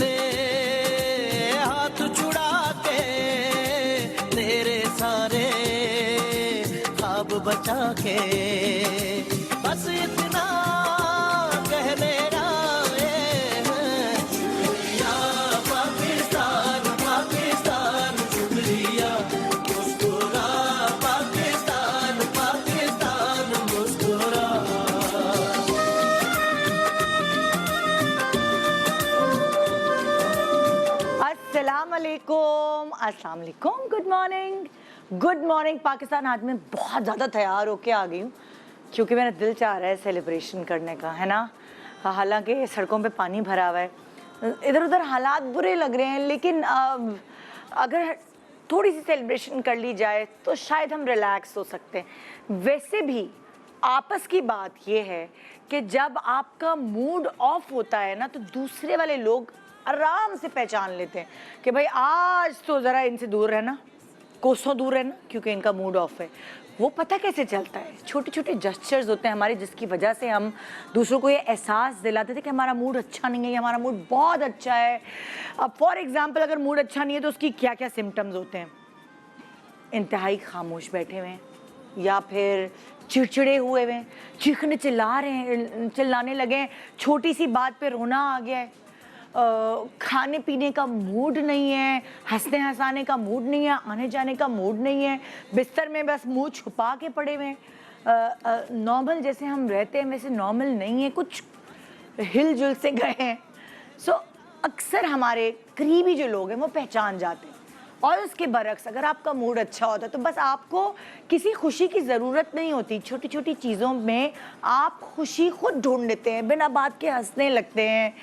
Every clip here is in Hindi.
से हाथ छुड़ा के तेरे सारे ख्वाब बचा के बस इतना कह मेरा शुक्रिया पाकिस्तान पाकिस्तान शुक्रिया मुस्कुरा पाकिस्तान पाकिस्तान मुस्कुरा। अस्सलाम वालेकुम, गुड मॉर्निंग पाकिस्तान। आज मैं बहुत ज़्यादा तैयार होके आ गई हूँ क्योंकि मेरा दिल चाह रहा है सेलिब्रेशन करने का, है ना। हालांकि सड़कों पे पानी भरा हुआ है, इधर उधर हालात बुरे लग रहे हैं, लेकिन अगर थोड़ी सी सेलिब्रेशन कर ली जाए तो शायद हम रिलैक्स हो सकते हैं। वैसे भी आपस की बात ये है कि जब आपका मूड ऑफ होता है ना, तो दूसरे वाले लोग आराम से पहचान लेते हैं कि भाई आज तो ज़रा इनसे दूर रहना, कोसों दूर रहना, क्योंकि इनका मूड ऑफ है। वो पता कैसे चलता है, छोटे छोटे जेस्चर्स होते हैं हमारे, जिसकी वजह से हम दूसरों को ये एहसास दिलाते थे कि हमारा मूड अच्छा नहीं है, हमारा मूड बहुत अच्छा है। अब फॉर एग्जांपल अगर मूड अच्छा नहीं है तो उसकी क्या क्या सिम्टम्स होते हैं? इंतहाई खामोश बैठे हुए हैं, या फिर चिड़चिड़े हुए हैं, चीखने चिल्ला रहे हैं, चिल्लाने लगे हैं, छोटी सी बात पे रोना आ गया है, खाने पीने का मूड नहीं है, हंसने हंसाने का मूड नहीं है, आने जाने का मूड नहीं है, बिस्तर में बस मुंह छुपा के पड़े हुए हैं। नॉर्मल जैसे हम रहते हैं वैसे नॉर्मल नहीं है, कुछ हिलजुल से गए हैं। सो अक्सर हमारे करीबी जो लोग हैं वो पहचान जाते हैं। और उसके बरक्स अगर आपका मूड अच्छा होता है तो बस आपको किसी खुशी की ज़रूरत नहीं होती, छोटी छोटी चीज़ों में आप खुशी खुद ढूंढ लेते हैं, बिना बात के हंसने लगते हैं।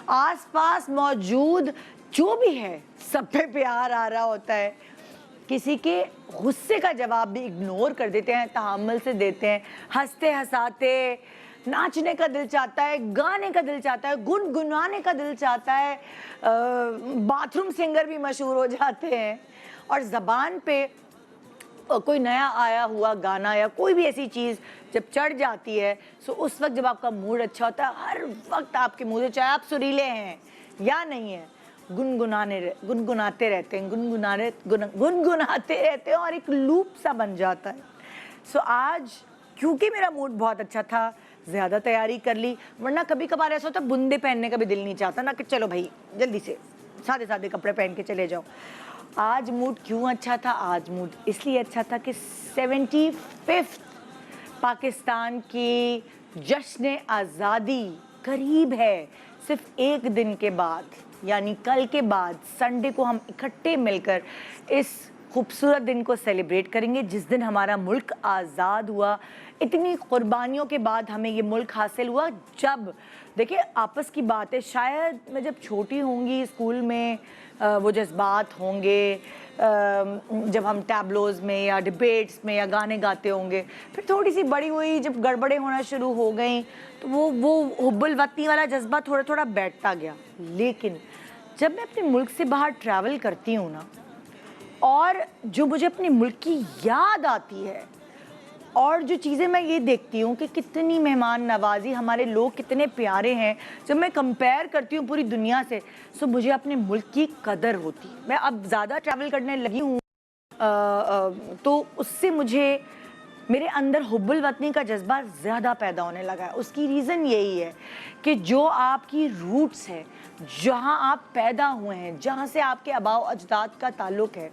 आसपास मौजूद जो भी है सब पे प्यार आ रहा होता है, किसी के गुस्से का जवाब भी इग्नोर कर देते हैं, तहम्मुल से देते हैं, हंसते हंसाते नाचने का दिल चाहता है, गाने का दिल चाहता है, गुनगुनाने का दिल चाहता है, बाथरूम सिंगर भी मशहूर हो जाते हैं। और ज़बान पे कोई नया आया हुआ गाना या कोई भी ऐसी चीज़ जब चढ़ जाती है, तो उस वक्त जब आपका मूड अच्छा होता है, हर वक्त आपके मुँह से, चाहे आप सुरीले हैं या नहीं हैं, गुनगुनाते रहते हैं, गुनगुनाते रहते हैं और एक लूप सा बन जाता है। सो आज क्योंकि मेरा मूड बहुत अच्छा था, ज़्यादा तैयारी कर ली, वरना कभी कभार ऐसा होता है बुंदे पहनने का भी दिल नहीं चाहता ना, कि चलो भाई जल्दी से सादे सादे कपड़े पहन के चले जाओ। आज मूड क्यों अच्छा था? आज मूड इसलिए अच्छा था कि 75th पाकिस्तान की जश्न आज़ादी करीब है। सिर्फ एक दिन के बाद, यानी कल के बाद संडे को हम इकट्ठे मिलकर इस खूबसूरत दिन को सेलिब्रेट करेंगे, जिस दिन हमारा मुल्क आज़ाद हुआ। इतनी कुर्बानियों के बाद हमें ये मुल्क हासिल हुआ। जब देखिए आपस की बात है, शायद मैं जब छोटी होंगी स्कूल में वो जज्बात होंगे, जब हम टैबलोज़ में या डिबेट्स में या गाने गाते होंगे। फिर थोड़ी सी बड़ी हुई, जब गड़बड़े होना शुरू हो गई तो वो हुब्बुल वतनी वाला जज्बा थोड़ा थोड़ा बैठता गया। लेकिन जब मैं अपने मुल्क से बाहर ट्रैवल करती हूँ ना, और जो मुझे अपने मुल्क की याद आती है, और जो चीज़ें मैं ये देखती हूँ कि कितनी मेहमान नवाजी, हमारे लोग कितने प्यारे हैं, जब मैं कंपेयर करती हूँ पूरी दुनिया से, तो मुझे अपने मुल्क की कदर होती है। मैं अब ज़्यादा ट्रैवल करने लगी हूँ, तो उससे मुझे मेरे अंदर हुब्बुल वतनी का जज्बा ज़्यादा पैदा होने लगा है। उसकी रीज़न यही है कि जो आपकी रूट्स है, जहाँ आप पैदा हुए हैं, जहाँ से आपके आबाओ अजदाद का ताल्लुक़ है,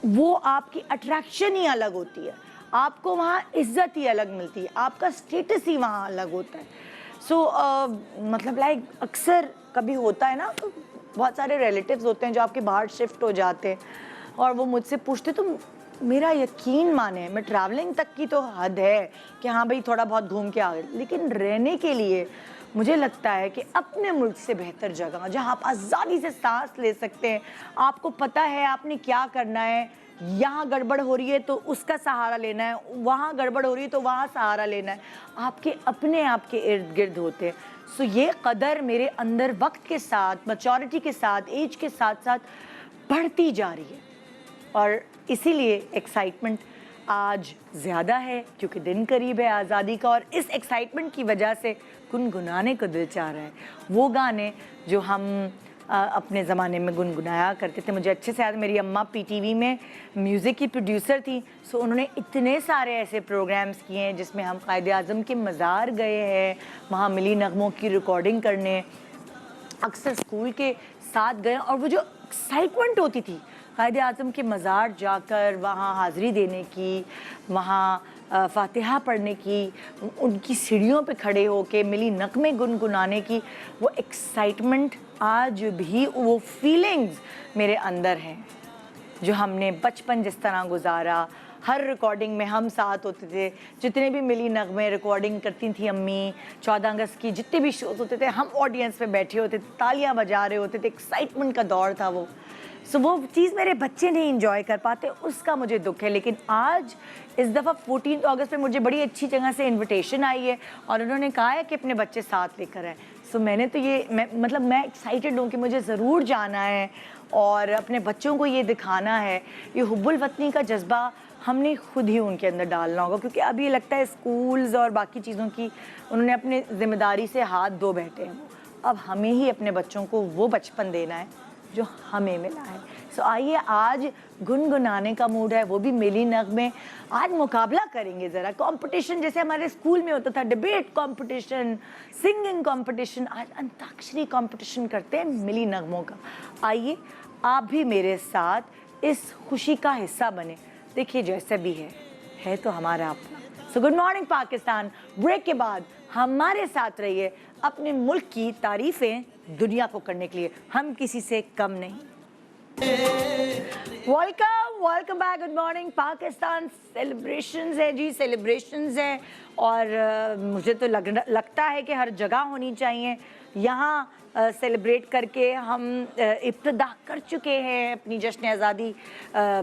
वो आपकी अट्रैक्शन ही अलग होती है, आपको वहाँ इज़्ज़त ही अलग मिलती है, आपका स्टेटस ही वहाँ अलग होता है। मतलब लाइक अक्सर कभी होता है ना, तो बहुत सारे रिलेटिव्स होते हैं जो आपके बाहर शिफ्ट हो जाते हैं, और वो मुझसे पूछते, तो मेरा यकीन माने, मैं ट्रैवलिंग तक की तो हद है कि हाँ भाई थोड़ा बहुत घूम के आ गए, लेकिन रहने के लिए मुझे लगता है कि अपने मुल्क से बेहतर जगह जहाँ आप आज़ादी से सांस ले सकते हैं, आपको पता है आपने क्या करना है, यहाँ गड़बड़ हो रही है तो उसका सहारा लेना है, वहाँ गड़बड़ हो रही है तो वहाँ सहारा लेना है, आपके अपने आपके इर्द गिर्द होते हैं। सो ये कदर मेरे अंदर वक्त के साथ, मैच्योरिटी के साथ, एज के साथ साथ बढ़ती जा रही है, और इसीलिए एक्साइटमेंट आज ज़्यादा है क्योंकि दिन करीब है आज़ादी का। और इस एक्साइटमेंट की वजह से गुनगुनाने को दिल चाह रहा है। वो गाने जो हम अपने ज़माने में गुनगुनाया करते थे। मुझे अच्छे से याद, मेरी अम्मा पीटीवी में म्यूज़िक की प्रोड्यूसर थी, सो उन्होंने इतने सारे ऐसे प्रोग्राम्स किए हैं जिसमें हम कायदे आज़म के मज़ार गए हैं, वहाँ मिली नगमों की रिकॉर्डिंग करने, अक्सर स्कूल के साथ गए। और वो जो एक्साइटमेंट होती थी कायदे आज़म के मज़ार जाकर वहाँ हाज़िरी देने की, वहाँ फातिहा पढ़ने की, उनकी सीढ़ियों पे खड़े होके मिली नगमे गुनगुनाने की, वो एक्साइटमेंट आज भी, वो फीलिंग्स मेरे अंदर हैं जो हमने बचपन जिस तरह गुजारा। हर रिकॉर्डिंग में हम साथ होते थे, जितने भी मिली नगमे रिकॉर्डिंग करती थी अम्मी, 14 अगस्त की जितने भी शोज़ होते थे हम ऑडियंस में बैठे होते थे, तालियां बजा रहे होते थे, एक्साइटमेंट का दौर था वो। सो वो चीज़ मेरे बच्चे नहीं इंजॉय कर पाते, उसका मुझे दुख है। लेकिन आज इस दफ़ा 14 अगस्त पे मुझे बड़ी अच्छी जगह से इन्विटेशन आई है और उन्होंने कहा है कि अपने बच्चे साथ लेकर आए। सो मैंने तो मैं एक्साइटेड हूँ कि मुझे ज़रूर जाना है और अपने बच्चों को ये दिखाना है। ये हुब्बुल वतनी का जज्बा हमने खुद ही उनके अंदर डालना होगा, क्योंकि अब ये लगता है स्कूल्स और बाकी चीज़ों की उन्होंने अपने ज़िम्मेदारी से हाथ धो बैठे हैं। अब हमें ही अपने बच्चों को वो बचपन देना है जो हमें मिला है। सो आइए, आज गुनगुनाने का मूड है, वो भी मिली नगमे। आज मुकाबला करेंगे ज़रा, कंपटीशन जैसे हमारे स्कूल में होता था, डिबेट कंपटीशन, सिंगिंग कंपटीशन, आज अंताक्षरी कंपटीशन करते हैं मिली नगमों का। आइए आप भी मेरे साथ इस खुशी का हिस्सा बने। देखिए जैसे भी है तो हमारा अपना। So good morning Pakistan. Break के बाद हमारे साथ रहिए अपने मुल्क की तारीफ़ें दुनिया को करने के लिए, हम किसी से कम नहीं। Welcome back. Good morning Pakistan. Celebrations है जी, सेलिब्रेशंस है और मुझे तो लगता है कि हर जगह होनी चाहिए। यहाँ सेलिब्रेट करके हम इब्तिदा कर चुके हैं अपनी जश्न आज़ादी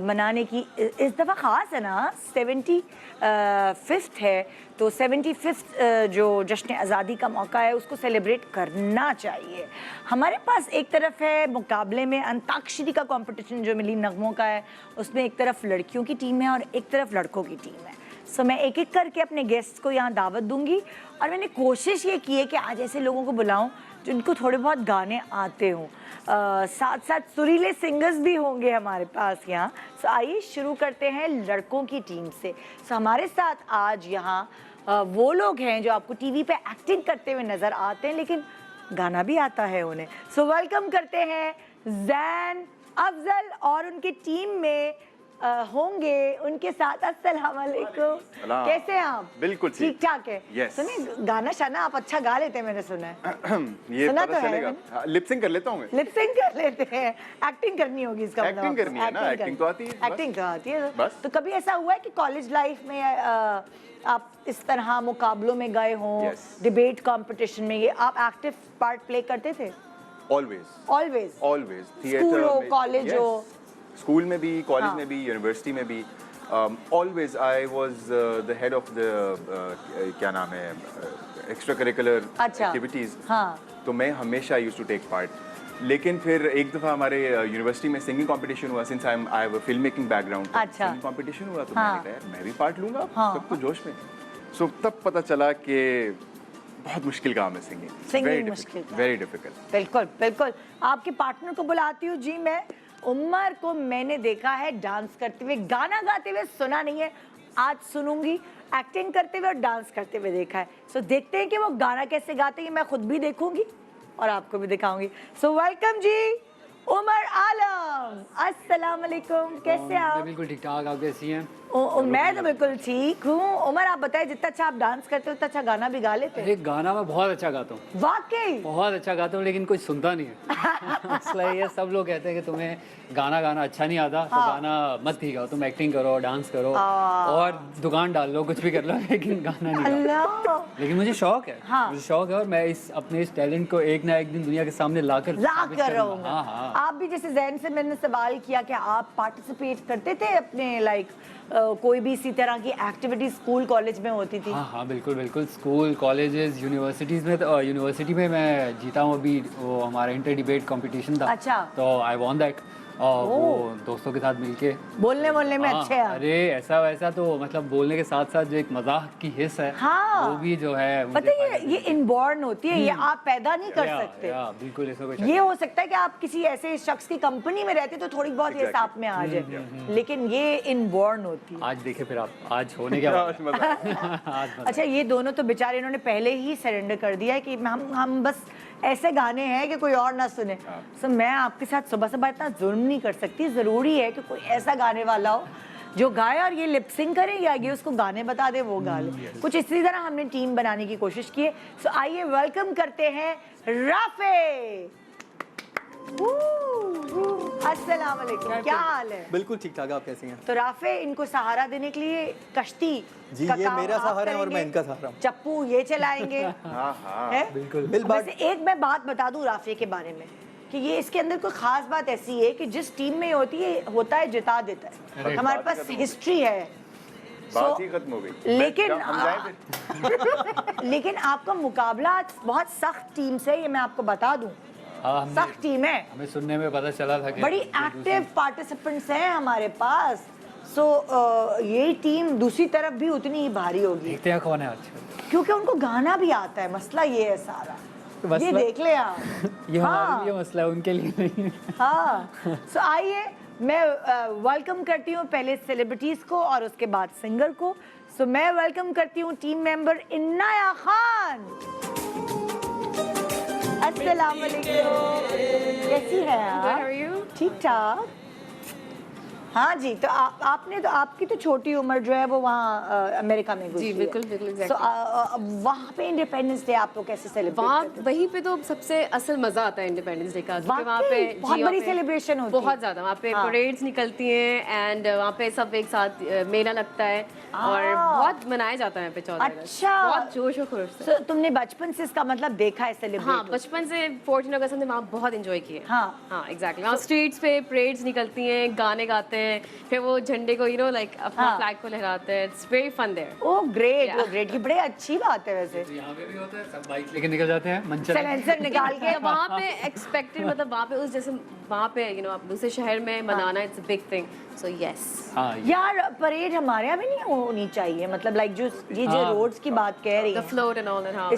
मनाने की। इस दफ़ा ख़ास है ना, 75th है, तो 75th जो जश्न आज़ादी का मौका है उसको सेलिब्रेट करना चाहिए। हमारे पास एक तरफ है मुकाबले में अंताक्षरी का कंपटीशन जो मिली नगमों का है, उसमें एक तरफ लड़कियों की टीम है और एक तरफ लड़कों की टीम है। सो मैं एक एक करके अपने गेस्ट को यहाँ दावत दूंगी और मैंने कोशिश ये की है कि आज ऐसे लोगों को बुलाऊं जिनको थोड़े बहुत गाने आते हों, साथ साथ सुरीले सिंगर्स भी होंगे हमारे पास यहाँ। सो आइए शुरू करते हैं लड़कों की टीम से। सो हमारे साथ आज यहाँ वो लोग हैं जो आपको टीवी पे एक्टिंग करते हुए नज़र आते हैं लेकिन गाना भी आता है उन्हें। सो वेलकम करते हैं ज़ैन, अफजल और उनकी टीम में होंगे उनके साथ। अस्सलाम वालेकुम, कैसे हैं आप? बिल्कुल ठीक ठाक है। yes. सुनिए गाना शाना आप अच्छा गा लेते हैं, मैंने सुना है। ये सुना पता तो चलेगा। लिपसिंग कर लेता हूँ मैं। लिपसिंग कर लेते हैं, एक्टिंग करनी होगी इसका मतलब। एक्टिंग करनी है ना, एक्टिंग तो आती है। एक्टिंग तो आती है बस। तो कभी ऐसा हुआ है कि कॉलेज लाइफ में आप इस तरह मुकाबलों में गए हों, Yes. डिबेट कंपटीशन में, ये आप एक्टिव पार्ट प्ले करते थे? ऑलवेज स्कूल हो, कॉलेज हो? स्कूल में भी, कॉलेज हाँ. में भी, यूनिवर्सिटी में भी। Always I was the head of the क्या नाम है, एक्स्ट्रा करिकुलर अच्छा. एक्टिविटीज। हाँ. तो मैं हमेशा यूज्ड टू टेक पार्ट। लेकिन फिर एक दफ़ा हमारे यूनिवर्सिटी में सिंगिंग कंपटीशन हुआ। Since I have a film making background, अच्छा. सिंगिंग कंपटीशन हुआ तो हाँ. मैंने कहा यार मैं भी पार्ट लूँगा। हाँ. सब तो जोश में। सो तब पता चला कि बहुत मुश्किल काम है सिंगिंग। सिंगिंग मुश्किल, वेरी डिफिकल्ट। बिल्कुल बिल्कुल। आपके पार्टनर को बुलाती हूँ जी मैं। उमर को मैंने देखा है डांस करते हुए, गाना गाते हुए सुना नहीं है, आज सुनूंगी। एक्टिंग करते हुए और डांस करते हुए देखा है। सो देखते हैं कि वो गाना कैसे गाते हैं, मैं खुद भी देखूंगी और आपको भी दिखाऊंगी। सो वेलकम जी उमर आलम। अस्सलाम वालेकुम, कैसे आप? बिल्कुल ठीक ठाक, आप कैसी हैं? मैं तो बिल्कुल ठीक हूँ। उमर आप बताएं, जितना अच्छा आप डांस करते हो उतना अच्छा गाना भी गा लेते हैं? अरे गाना मैं बहुत अच्छा गाता हूँ। वाकई बहुत अच्छा गाता हूँ, लेकिन कोई सुनता नहीं है। इसलिए ये सब लोग कहते हैं कि तुम्हें गाना अच्छा नहीं आता, तो गाना मत ही गाओ, तुम एक्टिंग करो, डांस करो और दुकान डाल लो, कुछ भी कर लो, लेकिन गाना नहीं गाओ। लेकिन मुझे शौक है, मुझे शौक है और मैं अपने इस टैलेंट को एक ना एक दिन दुनिया के सामने ला कर रहूंगा। आप भी जैसे ज़ैन से मैंने सवाल किया कि आप पार्टिसिपेट करते थे अपने लाइक कोई भी इसी तरह की एक्टिविटी स्कूल कॉलेज में होती थी? हाँ बिल्कुल। स्कूल, कॉलेजेस, यूनिवर्सिटीज़ में, तो यूनिवर्सिटी में मैं जीता हूँ अभी, वो हमारा इंटर डिबेट कंपटीशन था। अच्छा। तो आई वॉन दैट। और वो दोस्तों के साथ मिलके बोलने बोलने में अच्छे हैं आप। अरे ऐसा वैसा तो मतलब बोलने के साथ साथ जो एक मजाक की हिस्स है हाँ। वो भी जो है मुझे पता है ये इनबॉर्न होती है, ये आप पैदा नहीं कर या, सकते। या, बिल्कुल ऐसा कुछ ये हो सकता है कि आप किसी ऐसे शख्स की कंपनी में रहते तो थोड़ी बहुत ये साथ में आ जाए, लेकिन ये इनबॉर्न होती है। आज देखे फिर आप आज होने क्या आज मजा आज मजा। अच्छा, ये दोनों तो बेचारे इन्होंने पहले ही सरेंडर कर दिया है कि हम बस ऐसे गाने हैं कि कोई और ना सुने। सो मैं आपके साथ सुबह सुबह इतना जुल्म नहीं कर सकती, जरूरी है कि कोई ऐसा गाने वाला हो जो गाए और ये लिपसिंग करे या ये उसको गाने बता दे वो गा ले। कुछ इसी तरह हमने टीम बनाने की कोशिश की है। सो आइए वेलकम करते हैं राफे। अस्सलाम वालेकुम, क्या हाल है? बिल्कुल ठीक ठाक। आप कैसी हैं? तो राफे, इनको सहारा देने के लिए कश्ती जी, का ये काम मेरा आप सहारा है और करेंगे, मैं इनका सहारा हूं। चप्पू ये चलाएंगे हाँ हाँ है? बिल्कुल बिल बाट वैसे एक मैं बात बता दूं राफे के बारे में कि ये इसके अंदर कोई खास बात ऐसी है कि जिस टीम में होती है होता है जिता देता है। अरे, हमारे बात ही पास खत्म हो हिस्ट्री है। बात ही खत्म हो गई। लेकिन हम जाएं फिर? लेकिन आपका मुकाबला आज बहुत सख्त टीम से, ये मैं आपको बता दूं, हाँ, सख्त टीम है। हमें सुनने में पता चला था कि बड़ी एक्टिव पार्टिसिपेंट्स हैं हमारे पास। सो ये टीम दूसरी तरफ भी उतनी ही भारी होगी देखते हैं कौन है आज क्योंकि उनको गाना भी आता है। मसला ये है सारा, ये मसला- देख ले आप। ये हमारे हाँ। लिए मसला है, उनके लिए नहीं। हाँ, सो आइए मैं वेलकम करती हूँ पहले सेलिब्रिटीज को और उसके बाद सिंगर को। सो मैं वेलकम करती हूँ टीम मेंबर इनाया खान। अस्सलाम वालेकुम, कैसी है आप? ठीक ठाक। हाँ जी, तो आपने तो आपकी तो छोटी उम्र जो है वो वहाँ अमेरिका में गुजरी जी, है। बिल्कुल, बिल्कुल, So, वहाँ पे इंडिपेंडेंस डे आप लोग कैसे सेलिब्रेट वहाँ करते थे? वहीं पे तो सबसे असल मजा आता है इंडिपेंडेंस डे का, क्योंकि वहाँ पे वाकई बहुत जी, वहाँ बड़ी पे सेलिब्रेशन होती है। बहुत ज्यादा वहाँ पे हाँ। परेड्स निकलती हैं एंड वहाँ पे सब एक साथ मेला लगता है और हाँ। बहुत मनाया जाता है यहाँ पे 14 अगस्त। अच्छा। बहुत जोश और खरोश से। So, तुमने बचपन से इसका मतलब देखा है सेलिब्रेट? हाँ, बचपन से 14 अगस्त हमने वहाँ बहुत एंजॉय किए। हाँ। हाँ, एग्जैक्टली। वहाँ स्ट्रीट्स पे परेड्स निकलती हैं, गाने गाते हैं, फिर वो झंडे को यू नो लाइक अपना हाँ। फ्लैग को लहराते हैं। It's very fun there. Oh great, Yeah. वो ग्रेट, ये बड़े अच्छी बात है वैसे। तो यहाँ पे भी होता है, सब बाइक लेके निकल जाते हैं मंचर साइलेंसर निकाल के वहाँ पे एक्सपेक्टेड मतलब वहाँ पे उस जैसे वहाँ पे यू नो आप दूसरे शहर में मनाना it's a big thing. So yes, हाँ यार परेड हमारे यहाँ भी नहीं होनी चाहिए, मतलब लाइक जो ये जो हाँ। रोड्स की बात कह रही द है फ्लोट एंड ऑल दैट। हाँ,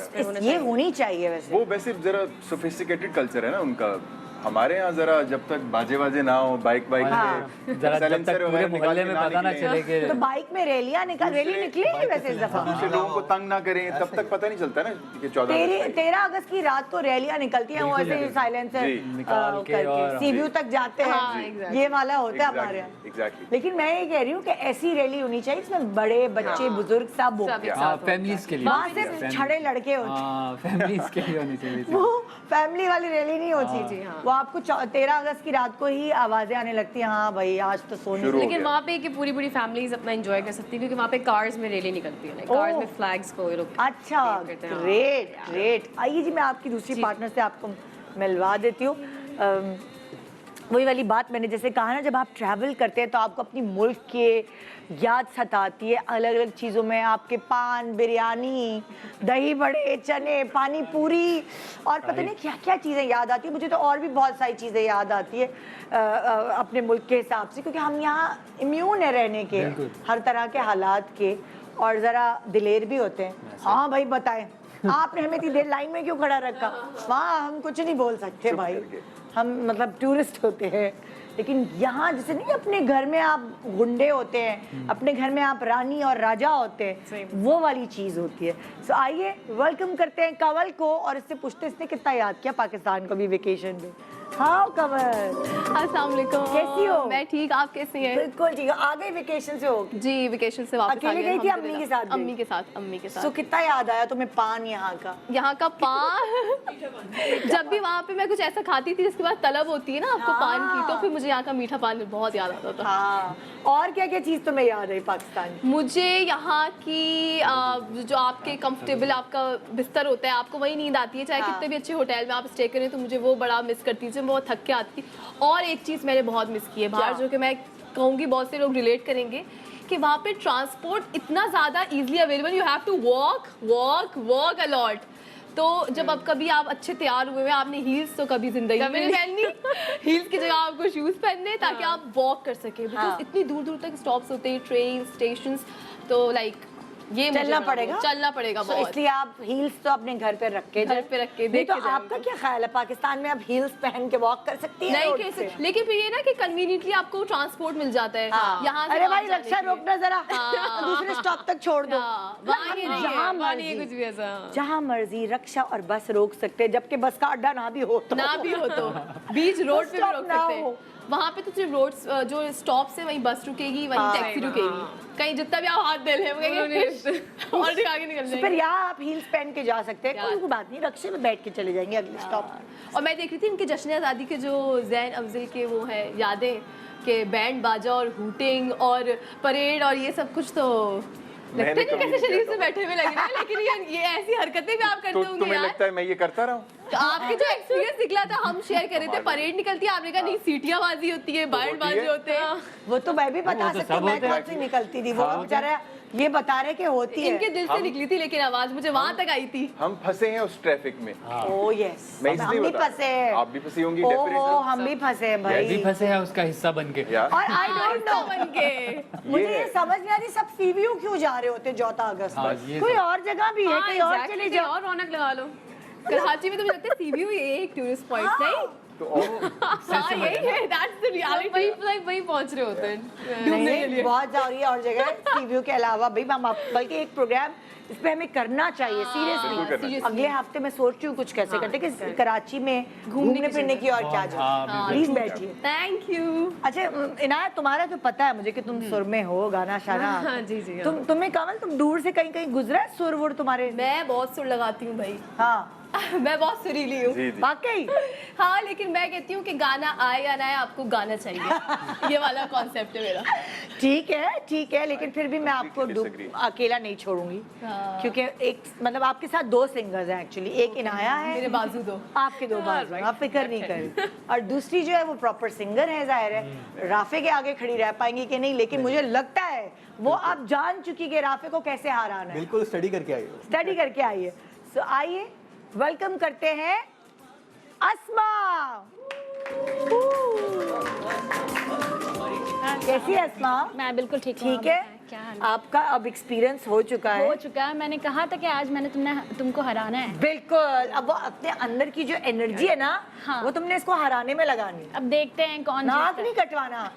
ये होनी चाहिए वैसे। वो वैसे जरा सोफिस्टिकेटेड कल्चर है ना उनका। हमारे यहाँ जरा जब तक बाजे बाजे ना हो, बाइक हाँ। पे जरा जब तक पूरे मोहल्ले में पता ना चले कि तो बाइक में रैली निकलेगी वैसे इस दफा। दूसरे लोगों को तंग ना करें, तब तक पता नहीं चलता ना कि 14 13 अगस्त की रात को रैलियां निकलती हैं, वो ऐसे साइलेंसर जी, निकाल के और- सीव्यू तक जाते हैं। हाँ, exactly. ये वाला होता है हमारे यहाँ। एग्जैक्टली। लेकिन मैं ये कह रही हूँ कि ऐसी रैली होनी चाहिए इसमें बड़े बच्चे बुजुर्ग सब हो। सब एक हाँ साथ होता है। फैमिलीज के लिए वहाँ से छड़े लड़के होते हैं। हाँ फैमिलीज के लिए होनी चाहिए थी। वो फैमिली वाली रैली नहीं होती जी, हाँ। वो आपको 13 अगस्त की रात को ही आवाजें आने लगती हैं, हाँ भाई आज तो सोनी। शुरू हो लेकिन गया। वहाँ पे कि पूरी पूरी फैमिलीज अपना एंजॉय कर सकती है क्योंकि वहाँ पे कार्स में रैली निकलती है, लाइक कार्स ओह। में फ्लैग्स को ये लोग अच्छा, करते हैं। Great great. आइए जी, मैं आपकी दूसरी पार्टनर से आपको मिलवा देती हूँ। वही वाली बात मैंने जैसे कहा ना, जब आप ट्रैवल करते हैं तो आपको अपनी मुल्क के याद सताती है अलग अलग चीज़ों में। आपके पान, बिरयानी, दही बड़े, चने, पानी पूरी और पता नहीं क्या क्या चीज़ें याद आती है। मुझे तो और भी बहुत सारी चीज़ें याद आती है अपने मुल्क के हिसाब से, क्योंकि हम यहाँ इम्यून है रहने के हर तरह के हालात के और ज़रा दिलेर भी होते हैं। हाँ भाई बताएं, आपने हमें इतनी देर लाइन में क्यों खड़ा रखा? वहाँ हम कुछ नहीं बोल सकते भाई, हम मतलब टूरिस्ट होते हैं। लेकिन यहाँ जैसे नहीं, अपने घर में आप गुंडे होते हैं, अपने घर में आप रानी और राजा होते हैं, वो वाली चीज़ होती है। सो आइए वेलकम करते हैं कंवल को और इससे पूछते हैं इसने कितना याद किया पाकिस्तान को भी वेकेशन में। हाँ कंवल, अस्सलाम वालेकुम। कैसी हो? मैं ठीक, आप कैसी हैं? बिल्कुल ठीक है। आ गई वेकेशन से हो? जी, वेकेशन से वापस आ अकेले गए, गई थी, अल्हम्दुलिल्लाह। अम्मी के साथ गई? अम्मी के साथ, अम्मी के सो साथ। कितना याद आया तुम्हें पान यहाँ का? यहाँ का पान जब भी वहाँ पे मैं कुछ ऐसा खाती थी जिसके बाद तलब होती है ना आपको पान की, तो फिर मुझे यहाँ का मीठा पान बहुत याद आता था। हाँ, और क्या क्या चीज़ तुम्हें याद है पाकिस्तान की? मुझे यहाँ की जो आपके कंफर्टेबल आपका बिस्तर होता है, आपको वही नींद आती है चाहे हाँ। कितने भी अच्छे होटल में आप स्टे करें, तो मुझे वो बड़ा मिस करती थी, मैं बहुत थक के आती थी। और एक चीज़ मैंने बहुत मिस की है बाहर, क्या? जो कि मैं कहूँगी बहुत से लोग रिलेट करेंगे, कि वहाँ पे ट्रांसपोर्ट इतना ज़्यादा easily available, you have to walk walk walk a lot. तो जब अब कभी आप अच्छे तैयार हुए हैं, आपने हील्स तो कभी जिंदगी में नहीं पहननी, हील्स की जगह आपको शूज पहनने ताकि आप वॉक कर सके, बिकॉज इतनी दूर दूर तक स्टॉप्स होते हैं, ट्रेन स्टेशन, तो लाइक ये मुझे चलना बड़ा पड़ेगा? बहुत- चलना पड़ेगा So, बहुत। इसलिए आप हील्स तो अपने घर पे रख के घर पे रख के नहीं देख तो के आपका क्या ख्याल है, पाकिस्तान में आप हील्स पहन के वॉक कर सकती है नहीं रोड कैसे, पे? लेकिन फिर ये ना कि कन्वीनियंटली आपको ट्रांसपोर्ट मिल जाता है हाँ। यहाँ से अरे वहाँ भाई जाने रक्षा के लिए। रोकना जरा, हाँ। दूसरे स्टॉप तक छोड़ दो। हाँ, वहाँ ये नहीं है, जहाँ वहाँ नहीं है मर्जी। कुछ भी ऐसा। जहाँ मर्जी रक्षा और बस रोक सकते हैं, जबकि बस का अड्डा ना भी हो तो। ना भी हो तो बीच रोड पे भी stop रोक ना सकते हो। हैं। वहाँ पे तो सिर्फ रोड जो स्टॉप से वहीं बस रुकेगी, वहीं टैक्सी रुकेगी, कहीं जितना भी आप हाथ दे ले और आगे निकल तो फिर जाएंगे। यहाँ आप हील्स पहन के जा सकते हैं, यार। कोई बात नहीं, रक्षे में बैठ के चले जाएंगे अगले स्टॉप। और मैं देख रही थी इनके जश्न आज़ादी के जो जैन अफजल के वो है यादें कि बैंड बाजा और हूटिंग और परेड और ये सब कुछ, तो लगता मैंने नहीं कभी कैसे नहीं शरीर किया से बैठे हुए लग रहे हैं, लेकिन ये ऐसी हरकतें भी आप करते तो होंगे तुम्हें यार। लगता है मैं ये करता रहा हूँ? तो आपके जो एक्सपीरियंस निकला था, हम शेयर कर रहे थे, परेड निकलती है, आपने कहा नहीं सीटियां बाजी होती है, बैंड होती बाजे है। होते हैं। वो तो मैं भी बता वो तो सकती हूँ, सब मैं होते हैं। कौन सी निकलती थी, वो हाँ, बेचारा ये बता रहे कि होती है। इनके दिल से निकली थी लेकिन आवाज मुझे वहां तक आई थी। हम फंसे हैं उस ट्रैफिक में। ओह यस, मैं हम इसलिए भी बता फंसे हैं। आप भी फंसी होंगी ओहो, डेफिनेटली। हम भी फंसे हैं ये भी भाई। फंसे हैं उसका हिस्सा बन के। यार और आई डोंट नो, बन के मुझे ये ये है। समझ नहीं आ रही सब सीवीयू क्यों जा रहे होते 14 अगस्त हाँ, पर। ये कोई तो- और जगह भी है, कहीं और चले जाओ। और रौनक लगा लो। कराची में तो मुझे लगता है सीवीयू ये एक टूरिस्ट पॉइंट नहीं। तो और हाँ यही है, दैट्स द रियलिटी। वही पहुंच रहे होते हैं नहीं, नहीं, बहुत जा रही है और जगह सीवीयू के अलावा भाई हम बल्कि एक प्रोग्राम इस पे हमें करना चाहिए बिल्कुल करना सीरियसली। अगले हफ्ते मैं सोच रही हूँ कुछ कैसे करते कि कराची में घूमने फिरने की और क्या हाँ, जगह, बिल्कुल। प्लीज बैठिए। Thank you. अच्छा इनायत, तुम्हारा तो पता है मुझे कि तुम सुर में हो, गाना शाना। हाँ, जी, जी, हाँ। तुम्हें कमल, तुम दूर से कहीं कहीं गुजरा है सुर वुर तुम्हारे? मैं बहुत सुर लगाती हूँ भाई। हाँ मैं बहुत सुरीली हूँ। जी जी वाकई। हाँ, लेकिन मैं कहती हूँ कि गाना आए या ना आए, आपको गाना चाहिए। ये वाला कॉन्सेप्ट है मेरा। ठीक है, लेकिन फिर भी मैं आपको disagree. अकेला नहीं छोड़ूंगी, हाँ। क्योंकि एक मतलब आपके साथ दो सिंगर्स हैं एक्चुअली, एक इनाया है, मेरे बाजू दो। आपके दो बाजू हैं, आप फिक्र नहीं करें, और दूसरी जो है वो प्रॉपर सिंगर है, जाहिर है राफे के आगे खड़ी रह पाएंगी कि नहीं, लेकिन मुझे लगता है वो आप जान चुकी कि राफे को कैसे हराना है। बिल्कुल स्टडी करके आई हो। स्टडी करके आइए। सो आइए वेलकम करते हैं अस्मा। कैसी है अस्मा? मैं बिल्कुल ठीक हूँ। ठीक है, आप बताएं, क्या हाल है? आपका अब एक्सपीरियंस हो चुका हो है। चुका है, मैंने कहा था कि आज मैंने तुमको हराना है। बिल्कुल, अब वो अपने अंदर की जो एनर्जी है ना, हाँ। वो तुमने इसको हराने में लगानी है। अब देखते हैं कौन नाक जीतता नहीं कटवाना।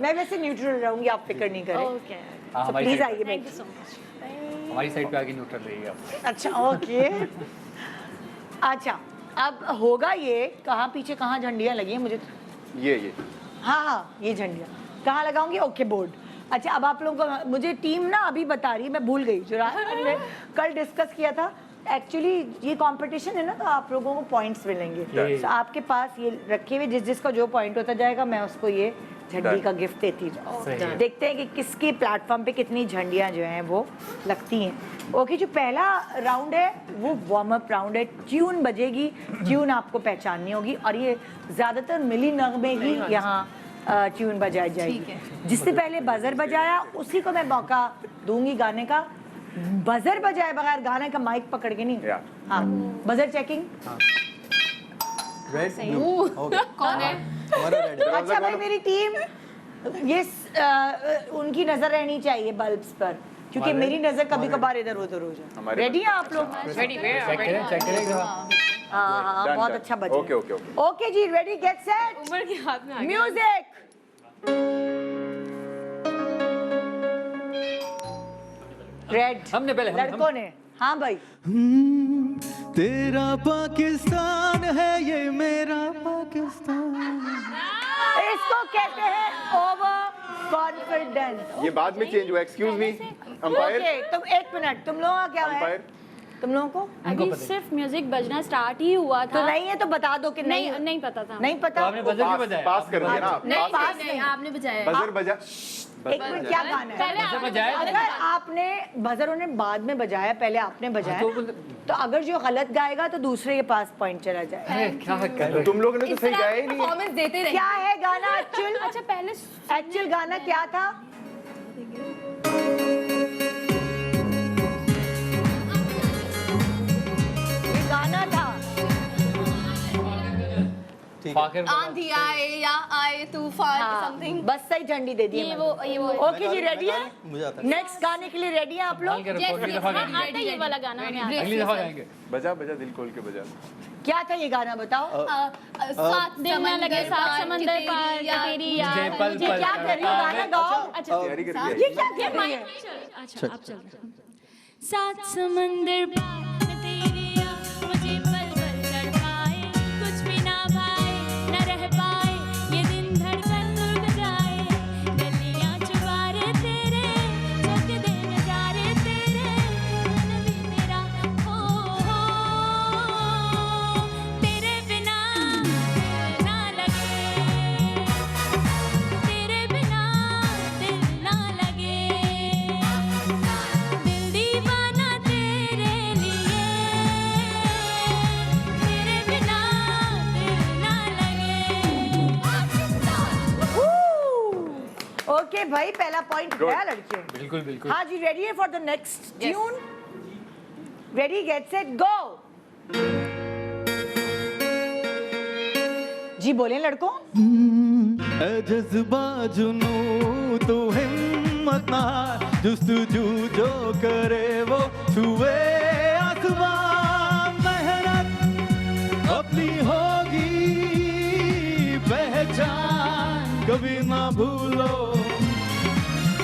मैं वैसे न्यूट्रल रहूंगी, आप फिक्र नहीं है। करें। ओके, हाँ, हमारी प्लीज side आइए थैंक यू बैठिए। So much. हमारी साइड पे आके न्यूट्रल रहिए आप। अच्छा ओके। अच्छा अब होगा ये, कहाँ पीछे कहाँ झंडियाँ लगी हैं मुझे? ये हाँ ये झंडियाँ कहाँ लगाऊंगी? Okay board. अच्छा अब आप लोगों को मुझे टीम ना अभी बता रही है, मैं भूल गई, जो हमने कल डिस्कस किया था। एक्चुअली ये कंपटीशन है ना, तो आप लोगों को पॉइंट्स मिलेंगे। ये- तो आपके पास ये रखे हुए जिसका जो पॉइंट होता जाएगा, मैं उसको ये झंडी Done. का गिफ्ट देती सही जाऊँ। है। देखते हैं कि किसके प्लेटफॉर्म पे कितनी झंडियाँ जो हैं वो लगती हैं। ओके, जो पहला राउंड है वो वार्म अप राउंड है। ट्यून बजेगी, ट्यून आपको पहचाननी होगी, और ये ज़्यादातर मिली नगमे ही यहाँ ट्यून बजाई जाएगी। जिससे पहले बजर बजाया उसी को मैं मौका दूंगी गाने का। बजर बजाए बगैर गाने का माइक पकड़ के नहीं। Yeah. हाँ, buzzer checking. Red blue okay कौन है? हमारा रेड है। अच्छा भाई मेरी टीम, ये उनकी नजर रहनी चाहिए बल्ब्स पर, क्योंकि हमारे- मेरी नजर कभी कभार इधर उधर हो जाए। हमारे- रेडी हैं आप लोग? चेक करें जरा। हाँ हाँ, Done, बहुत done. अच्छा बजा। Okay, okay, okay. ओके जी, रेडी गेट सेट उमर के हाथ में आ गया। म्यूजिक। रेड हमने पहले- हम- लड़कों ने, हाँ भाई। तेरा पाकिस्तान है ये मेरा पाकिस्तान। इसको कहते हैं ओवर कॉन्फिडेंस। ये बाद में चेंज हुआ। Excuse me umpire. ओके, तुम एक मिनट, तुम लोगों का क्या है? अंपायर तुम लोगों को अभी सिर्फ म्यूजिक बजना स्टार्ट ही हुआ था। तो नहीं है तो बता दो कि नहीं। नहीं पता था। नहीं तो पता। आपने बजर भी बजाया। पास कर दिया ना आप। नहीं, पास नहीं, नहीं। आपने बजाया। बजर बजा। एक मिनट, क्या गाना है? पहले बजर आपने बजाया था। अगर आपने बजर ने बाद में बजाया, पहले आपने बजाया, तो- तो अगर जो गलत गाएगा तो दूसरे के पास पॉइंट चला जाए। अरे क्या कर रहे हो? तुम लोगों ने तो सही गाया ही नहीं है। परफॉर्मेंस देते रहे। क्या है गाना एक्चुअल? अच्छा पहले एक्चुअल गाना क्या था? फाकिर आंधी आए या आए तूफान हाँ, समथिंग। बस सही झंडी दे दी ये वो ओके जी, रेडी है? मुझे आता नेक्स्ट गाने के लिए रेडी हैं आप लोग? के रिकॉर्ड की दफा गाएंगे आता है ये वाला गाना हमें आता है। अगली दफा गाएंगे बजा बजा दिल खोल के बजा। क्या था ये गाना बताओ? सात दिल ना लगे सात समंदर पार तेरी याद मुझे पल ये पल क्या कर रही हो? गाना गाओ। अच्छा तैयारी करके आई। ये क्या कर रही है? अच्छा आप चल सात समंदर पार मैं तेरी याद मुझे पल पल तड़पाए कुछ भी ना भाए न रह पाए ये दिन धड़कन रुक जाए गलियां चुबारे तेरे चक दे नजारे तेरे मन भी मेरा हो तेरे बिना दिल ना लगे तेरे बिना दिल ना लगे दिल दीवाना तेरे लिए तेरे बिना दिल ना लगे। ओके भाई, पहला पॉइंट गया लड़कियों। बिल्कुल बिल्कुल हाँ जी, रेडी है for the next tune? Ready, get set, go. जी बोले लड़कों। ए जज्बा जुनू तो हिम्मत ना जुस्तजू जो करे वो छुए आसमां मेहनत अपनी होगी पहचान कभी ना भूलो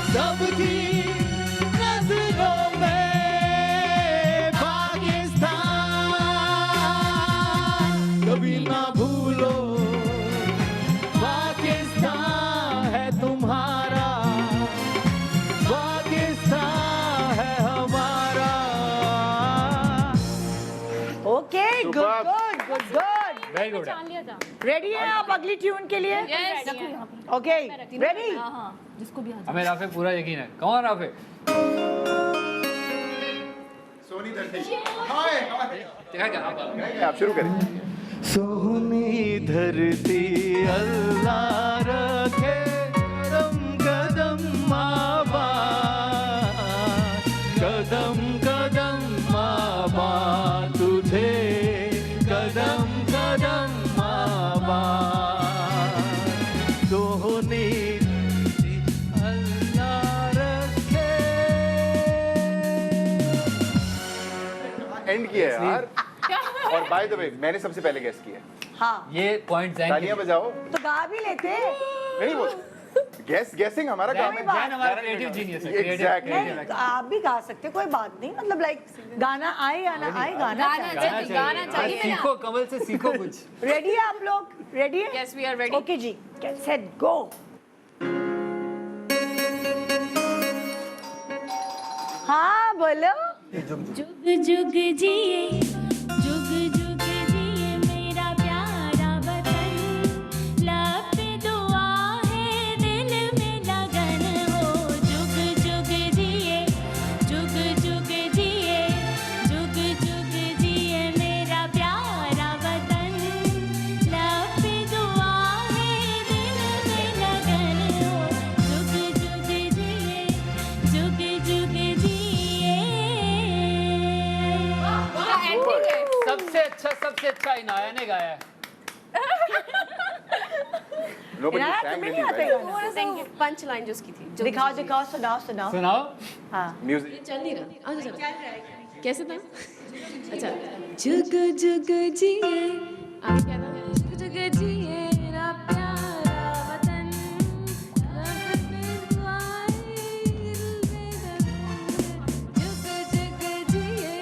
सबकी नजरों में पाकिस्तान कभी ना भूलो पाकिस्तान है तुम्हारा पाकिस्तान है हमारा। Okay, good good good good. Very good जान लिया था रेडी है आप अगली ट्यून के लिए? Okay, ready? हमें राफे पूरा यकीन है। कौन राफे? सोनी धरती। हाय क्या क्या आप शुरू करें। सोनी धरती अल्लाह रखे कदम कदम आबाद कदम कदम आबाद तुझे कदम कदम आबाद सोनी धरती अल्लाह रखे। एंड किया है यार। और बाय द वे मैंने सबसे पहले गेस किया। हाँ, ये पॉइंट जैन तालियां बजाओ। तो गा भी लेते। नहीं वो गेसिंग हमारा काम है। जैन हमारा क्रिएटिव जीनियस है। Exactly. नहीं, आप भी गा सकते, कोई बात नहीं। मतलब लाइक गाना आए या ना आए, गाना चाहिए। गाना चाहिए ना। सीखो, कमल से सीखो कुछ। रेडी है आप लोग? रेडी है? Yes, we are ready. Okay जी, गेट सेट, गो। हाँ बोलो। जुग जुग जिए जुग जुग जिए मेरा प्यारा वतन लब पे दुआ है दिल में लगन हो जुग जुग जिए जुग जुग जिए जुग जुग जिए मेरा प्यारा वतन लब पे दुआ है दिल में लगन हो जुग जुग जिए जुग जुग जिए। सबसे अच्छा इनाया ने गाया है। Nobody इनाया, sang तुम्हें really नहीं आता well. गाना? थोड़ा सा पंच लाइन जो उसकी थी। दिखाओ दिखाओ, सुनाओ सुनाओ। सुनाओ। हाँ, Music. चल नहीं रहा। अच्छा चल। कैसे था? अच्छा। जुग जुग जिए। आगे क्या था? जुग जुग जिए मेरा प्यारा वतन लब पे दुआ है दिल में लगन जुग जुग जिए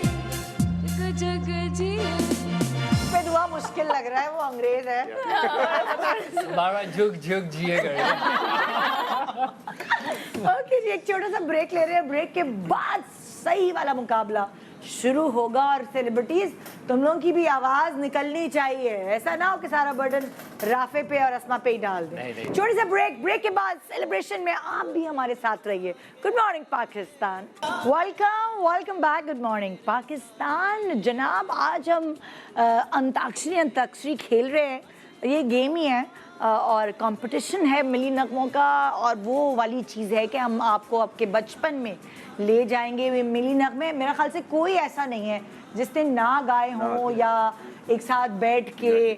जुग जुग जिए। पे दुआ मुश्किल लग रहा है, वो अंग्रेज है। बाबा झुक झुक जिए कर। ओके जी, एक छोटा सा ब्रेक ले रहे हैं। ब्रेक के बाद सही वाला मुकाबला शुरू होगा। और सेलिब्रिटीज, तुम लोगों की भी आवाज निकलनी चाहिए। ऐसा ना हो कि सारा बर्डन राफे पे और अस्मा पे ही डाल नहीं, दें। नहीं। छोटी सा ब्रेक। ब्रेक के बाद सेलिब्रेशन में आप भी हमारे साथ रहिए। Good morning Pakistan, welcome welcome back. Good morning Pakistan. जनाब, आज हम अंताक्षरी खेल रहे हैं। ये गेम ही है। और कंपटीशन है मिली नगमों का, और वो वाली चीज़ है कि हम आपको आपके बचपन में ले जाएंगे। वे मिली नगमे मेरा ख्याल से कोई ऐसा नहीं है जिसने ना गाए हों या एक साथ बैठ के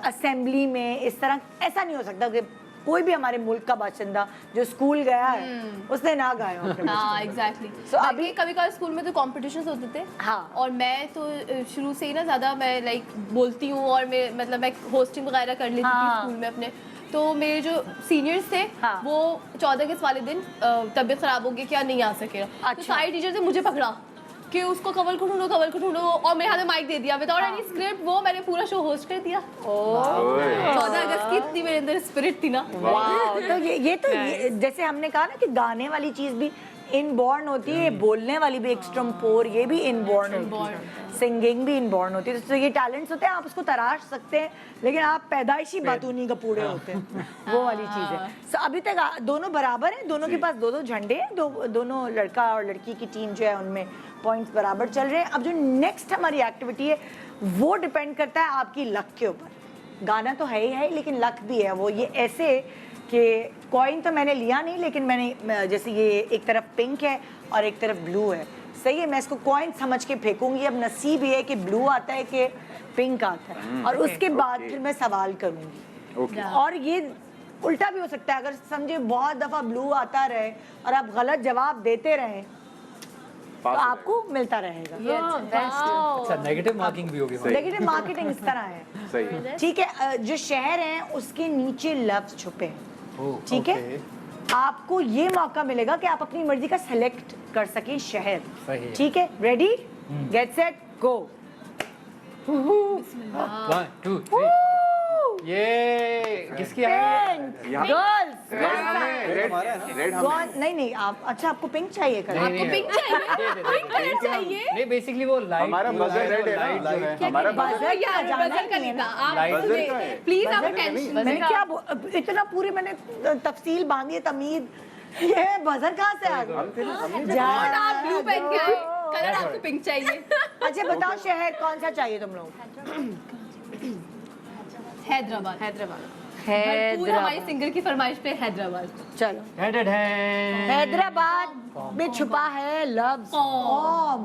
असेंबली में इस तरह, ऐसा नहीं हो सकता कि कोई भी हमारे मुल्क का बाशिंदा जो स्कूल गया है उसने ना गाया हो। हाँ एग्जैक्टली। So, अभी कभी कभी स्कूल में तो कॉम्पिटिशन्स होते थे। हाँ। और मैं तो शुरू से ही ना ज़्यादा मैं लाइक बोलती हूँ, और मैं मतलब मैं होस्टिंग वगैरह कर लेती थी हाँ। स्कूल में अपने। तो मेरे जो सीनियर्स थे हाँ। वो 14 अगस्त वाले दिन तबीयत खराब हो गई, क्या नहीं आ सके। तो अच्छा। सारे टीचर ने मुझे पकड़ा कि उसको कवल को ढूंढो, और मेरे हाथ में माइक दे दिया विदाउट एनी स्क्रिप्ट। वो मैंने पूरा शो होस्ट कर दिया। 14 अगस्त की इतनी मेरे अंदर स्पिरिट थी ना। वाह, तो ये जैसे हमने कहा ना कि गाने वाली चीज भी इनबॉर्न होती है, बोलने वाली भी एक्सट्रम्पोर ये भी इनबॉर्न होती है, सिंगिंग भी इनबॉर्न होती है। तो ये टैलेंट्स होते हैं, आप उसको तराश सकते हैं, लेकिन आप पैदाइशी बातूनी का पूरे होते हैं, वो वाली चीज़ है। So, अभी तक दोनों बराबर हैं, दोनों के पास दो दो झंडे हैं, दोनों लड़का और लड़की की टीम जो है उनमें पॉइंट्स बराबर चल रहे हैं। अब जो नेक्स्ट हमारी एक्टिविटी है वो डिपेंड करता है आपकी लक के ऊपर। गाना तो है ही है, लेकिन लक भी है। वो ये ऐसे कि कॉइन तो मैंने लिया नहीं, लेकिन मैंने जैसे ये एक तरफ पिंक है और एक तरफ ब्लू है, सही है, मैं इसको कॉइन समझ के फेंकूंगी। अब नसीब ये है कि ब्लू आता है कि पिंक आता है, और उसके बाद फिर मैं सवाल करूंगी। और ये उल्टा भी हो सकता है, अगर समझे बहुत दफ़ा ब्लू आता रहे और आप गलत जवाब देते रहें तो आपको मिलता रहेगा। अच्छा, नेगेटिव मार्किंग भी होगी। नेगेटिव मार्केटिंग इस तरह है, सही। ठीक है। जो शहर है उसके नीचे लफ्ज छुपे हैं, ठीक है। आपको ये मौका मिलेगा कि आप अपनी मर्जी का सेलेक्ट कर सकें शहर, ठीक है। रेडी, गेट सेट, गो। 1 2 3। ये किसकी है? गर्ल्स रेड हमें। नहीं आप, अच्छा आपको पिंक चाहिए कलर? आपको पिंक चाहिए? चाहिए? नहीं, बेसिकली वो लाइट, हमारा बजर रेड है ना, हमारा बजर यार जाना बजर का नहीं था। आप बजर का है। प्लीज आप टेंशन मैंने क्या इतना पूरी मैंने तफसील बांधी है, तमीद, ये बजर कहाँ से आ गया? आप ब्लू पहन के आए, कलर आपको पिंक चाहिए। अच्छा बताओ शहर कौन सा चाहिए तुम लोग? हैदराबाद। पूरा हमारी सिंगर की फरमाइश पे हैदराबाद। चलो, हेडेड है। हैदराबाद में छुपा है लफ्ज कौम।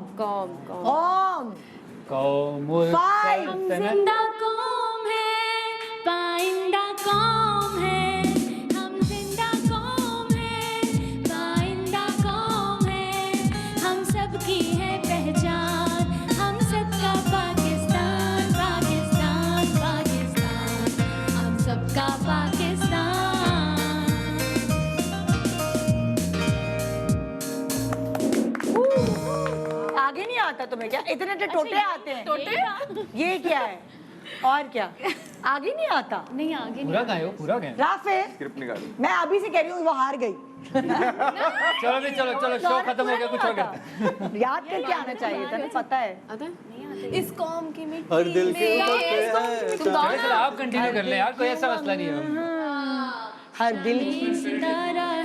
कौमुल 5 जिंदा कौम है, पाइंदा कौम है, हम जिंदा कौम है, पाइंदा कौम है, हम सबकी है पहचान, हम सबका पाकिस्तान, पाकिस्तान, पाकिस्तान, हम सबका पाकिस्तान। आगे नहीं आता तुम्हें क्या? इतने टोटे आते हैं? टोटे? ये क्या है? और क्या आगे नहीं आता? नहीं आगे पूरा गायो, पूरा गायो। राफे, स्क्रिप्ट निकालो। मैं अभी से कह रही हूँ वो हार गई। चलो भी, चलो शो खत्म हो गया, कुछ हो गया। याद करके आना चाहिए था ना, पता है। आता है? इस कौम की मिट्टी हर दिल के में ऊपर ये है। तुम गाओ चलो ना। आप कंटिन्यू कर ले यार, कोई ऐसा मसला नहीं है। हर दिल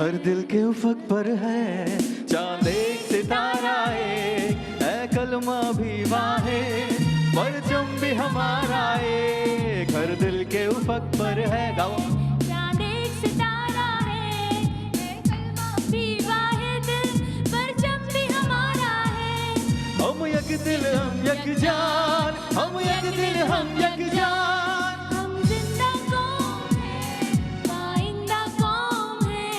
हर दिल के उफक पर है चांद एक सितारा एक, है कलमा भी वाहे, परचम भी हमारा एक, हर दिल के उफक पर है। गाओ। चांद एक सितारा है, कलमा भी वाहिद, परचम भी हमारा है, हम यक दिल हम यक जान, हम यक दिल हम यक जान, हम जिंदा कौम है, पाइंदा कौम है,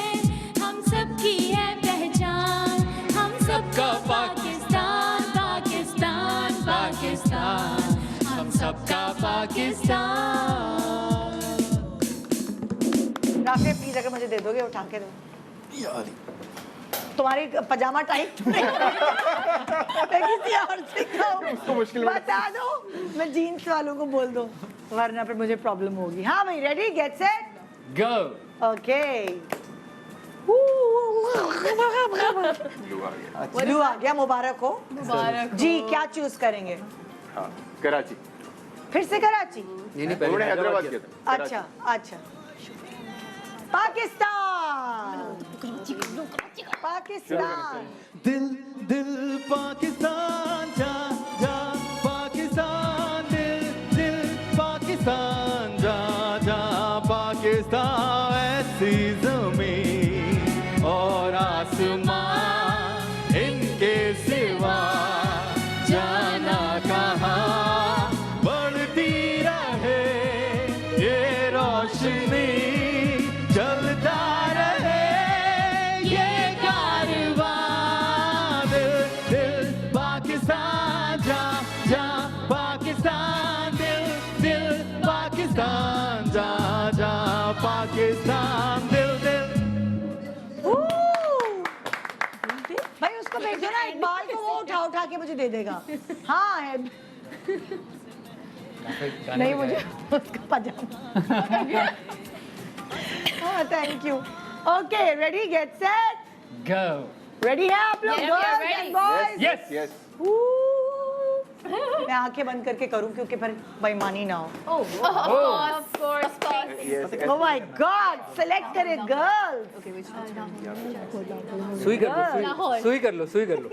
हम सबकी है पहचान, हम सबका पाकिस्तान, पाकिस्तान, पाकिस्तान, हम सबका पाकिस्तान। राफे प्लीज अगर मुझे दे दोगे उठा के दो। तुम्हारी पजामा टाइट नहीं मैं किसी और से कहूं, बता दो, मैं जीन्स वालों को बोल दो, वरना फिर मुझे प्रॉब्लम होगी। हाँ भाई, रेडी, गेट सेट, गो। ओके। ब्लू आ गया, मुबारक हो। मुबारक जी, क्या चूज करेंगे? हाँ, कराची। फिर से कराची? उन्होंने हैदराबाद किया था। अच्छा अच्छा। पाकिस्तान, पाकिस्तान। दिल दिल पाकिस्तान, जा जा पाकिस्तान, दिल दिल पाकिस्तान, जा जा पाकिस्तान। पाकिस्तान ऐसी जमीन और आसमां इनके सिवा जाना कहाँ, बढ़ती रहे ये रोशनी, चलता रहे ये कारवां, दिल दिल पाकिस्तान, जा जा पाकिस्तान, दिल दिल पाकिस्तान, जा जा पाकिस्तान, दिल दिल। भाई उसको भेजो ना, इकबाल को वो उठा उठा के मुझे दे देगा। हाँ है, नहीं मुझे उसका पजामा। हाँ thank you. Okay ready get set go. Ready है आप लोग? Yes, we are girls ready. And boys? Yes Yes. मैं आंखें बंद करके करूं क्योंकि फिर बेईमानी ना हो। Of course. Yes. Oh my God! Select करे girls. सुई कर लो, लाहौर। सुई कर लो, सुई कर लो।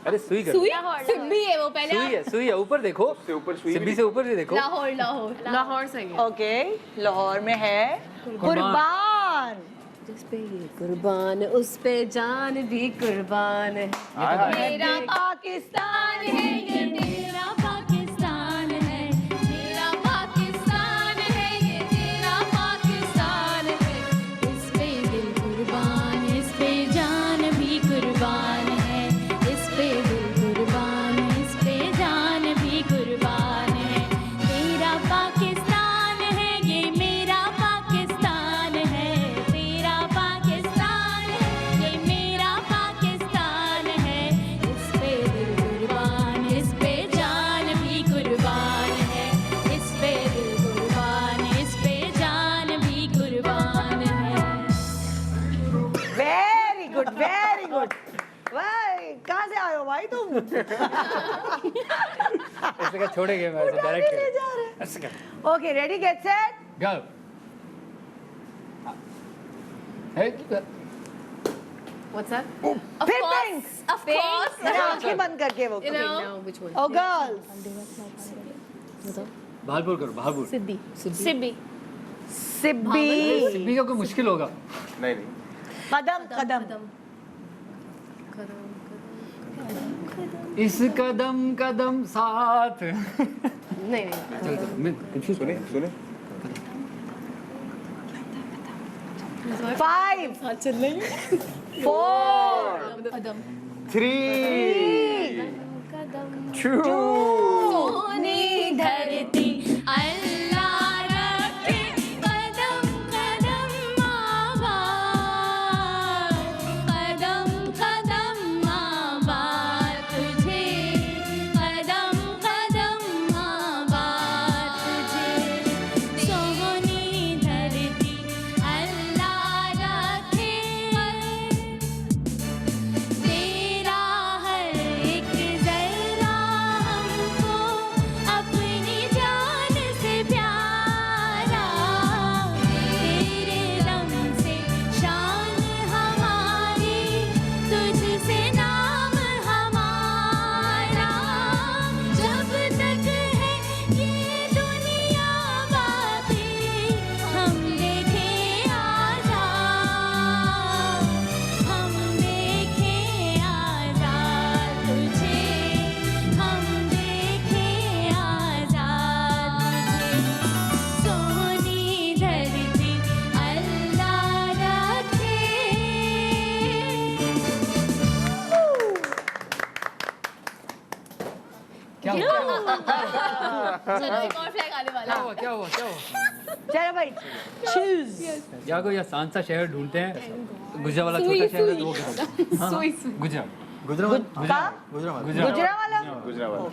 अरे सुई कर लो। सुई सिब्बी है वो पहले। सुई है ऊपर देखो, से ऊपर सुई सिब्बी भी- से ऊपर भी देखो। लाहौर सही है। ओके लाहौर में है कुर्बान। जिस पे ये कुर्बान उस पे जान भी कुर्बान है। मेरा पाकिस्तान है ये मेरा पाकिस्तान है, मेरा पाकिस्तान है ये तेरा पाकिस्तान है। इस पे दिल कुर्बान, इस पे जान भी कुर्बान है, इस पे दिल कुर्बान, इस पे जान भी कुर्बान है। तेरा पाकिस्तान है ये मेरा पाकिस्तान है, तेरा पाकिस्तान है ये मेरा पाकिस्तान है। इस पे दिल कुर्बान, इस पे जान भी कुर्बान है, इस पे दिल कुर्बान, इस पे जान भी कुर्बान है। Very good very good. भाई कहाँ से आए हो भाई तुम? ऐसे क्या छोड़ेंगे मैं ऐसे डायरेक्ट ले जा रहे कर। ऐसे कर। Okay ready get set go. Hey What's that? फिर पिंक। Of course. मैंने आंखें बंद करके वो You know. Now which one? Oh girls भालपुर करो, भालपुर। Sibbi. सिब्बी। सिब्बी। सिब्बी का कोई मुश्किल होगा। नहीं नहीं कदम कदम इस कदम कदम साथ। नहीं चल मैं कंफ्यूज सुने सुने 5 साथ चल रही है। 4 कदम। 3 2 सोनी धरती अल्लाह रखे कदम कदम आबाद, कदम कदम आबाद तुझे, कदम कदम आबाद तुझे। सोनी धरती अल्लाह रखे तेरा हर एक जरा हमको अपनी जान से प्यारा, तेरे दम से शान हमारी, तुझसे नाम हमारा। जब तक है ये दुनिया बाकी हम देखें आजाद, हम देखें आजाद तुझे, हम देखें आजाद तुझे। सोनी धरती अल्लाह रखे। क्या हुआ? चलो एक और फ्लैग आने वाला है। क्या हुआ? चलो भाई चूज या कोई आसान सा शहर ढूंढते हैं। गुजरावाला सुई, छोटा शहर है सुई। तो वो क्या? सुई गुजरात। गुजरावाला गुजरावाला। गुजरावाला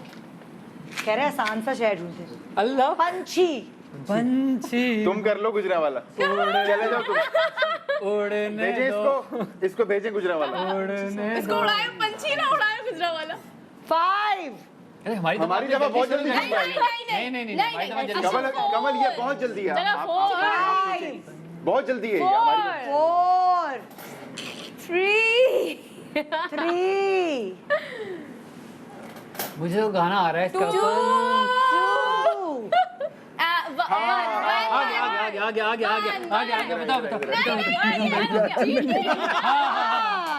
कह रहे हैं आसान सा शहर ढूंढते। अल्लाह पंछी पंछी तुम कर लो गुजरावाला चले जाओ तुम उड़ने भेजे दो, इसको भेजें गुजरावाला उड़ने इसको दो। उड़ाए पंछी ना उड़ाए गुजरावाला। 5 अरे हमारी हमारी दफा बहुत जल्दी नहीं नहीं नहीं नहीं, नहीं हमारी दफा जल्दी। कमल कमल ये बहुत जल्दी है चलो आप- 5 बहुत जल्दी है ये हमारी 4 3 3 मुझे तो गाना आ रहा है इसका। 2 आ गया बताओ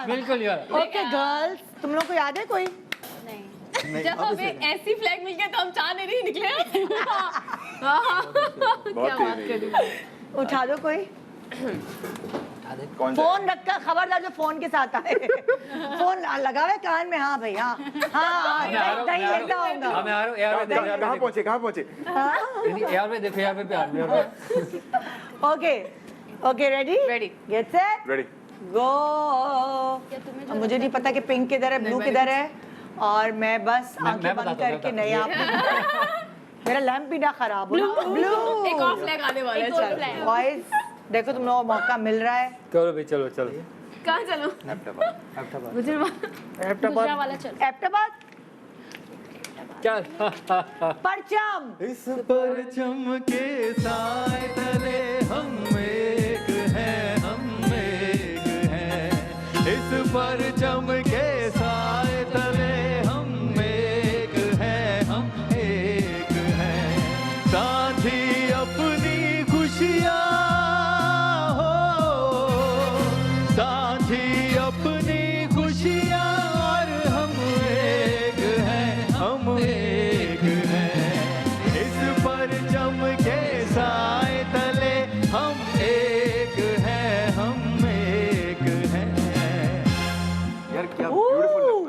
बिल्कुल यार। ओके गर्ल्स, तुम लोग को याद है कोई? जब हमें ऐसी फ्लैग मिल गया तो हम चाह नहीं निकले। क्या बात कर रही हो? उठा दो कोई। कौन सा? फोन रखकर, खबरदार जो फोन के साथ आए। फोन लगा हुआ है कान में। हाँ भाई, हाँ हाँ, नहीं लेता होगा। हाँ मैं आ रहा हूँ यार, कहाँ पहुँचे यार में देखो, यार में प्यार में। Okay okay, ready Ready. Get set ready गो। मुझे नहीं पता कि पिंक किधर है, ब्लू किधर है, और मैं बस आंखें बंद करके नहीं, आप मेरा लैंप भी ना खराब हो। ब्लू एक और फ्लैग आने वाला है। बॉयज देखो, तुम लोगों को मौका मिल रहा है। चलो भाई, चलो चलो। कहाँ चलो? गुजरात वाला चलो। एबटाबाद चल। परचम। इस परचम के साए तले हम एक हैं, हम एक हैं। इस परचम के साए तले हम एक हैं, हम एक हैं। साथी अपनी खुशियाँ हो, साथी अपनी खुशियाँ, और हम एक हैं, हम एक हैं। इस परचम के साए तले हम एक हैं, हम एक हैं। यार क्या ब्यूटीफुल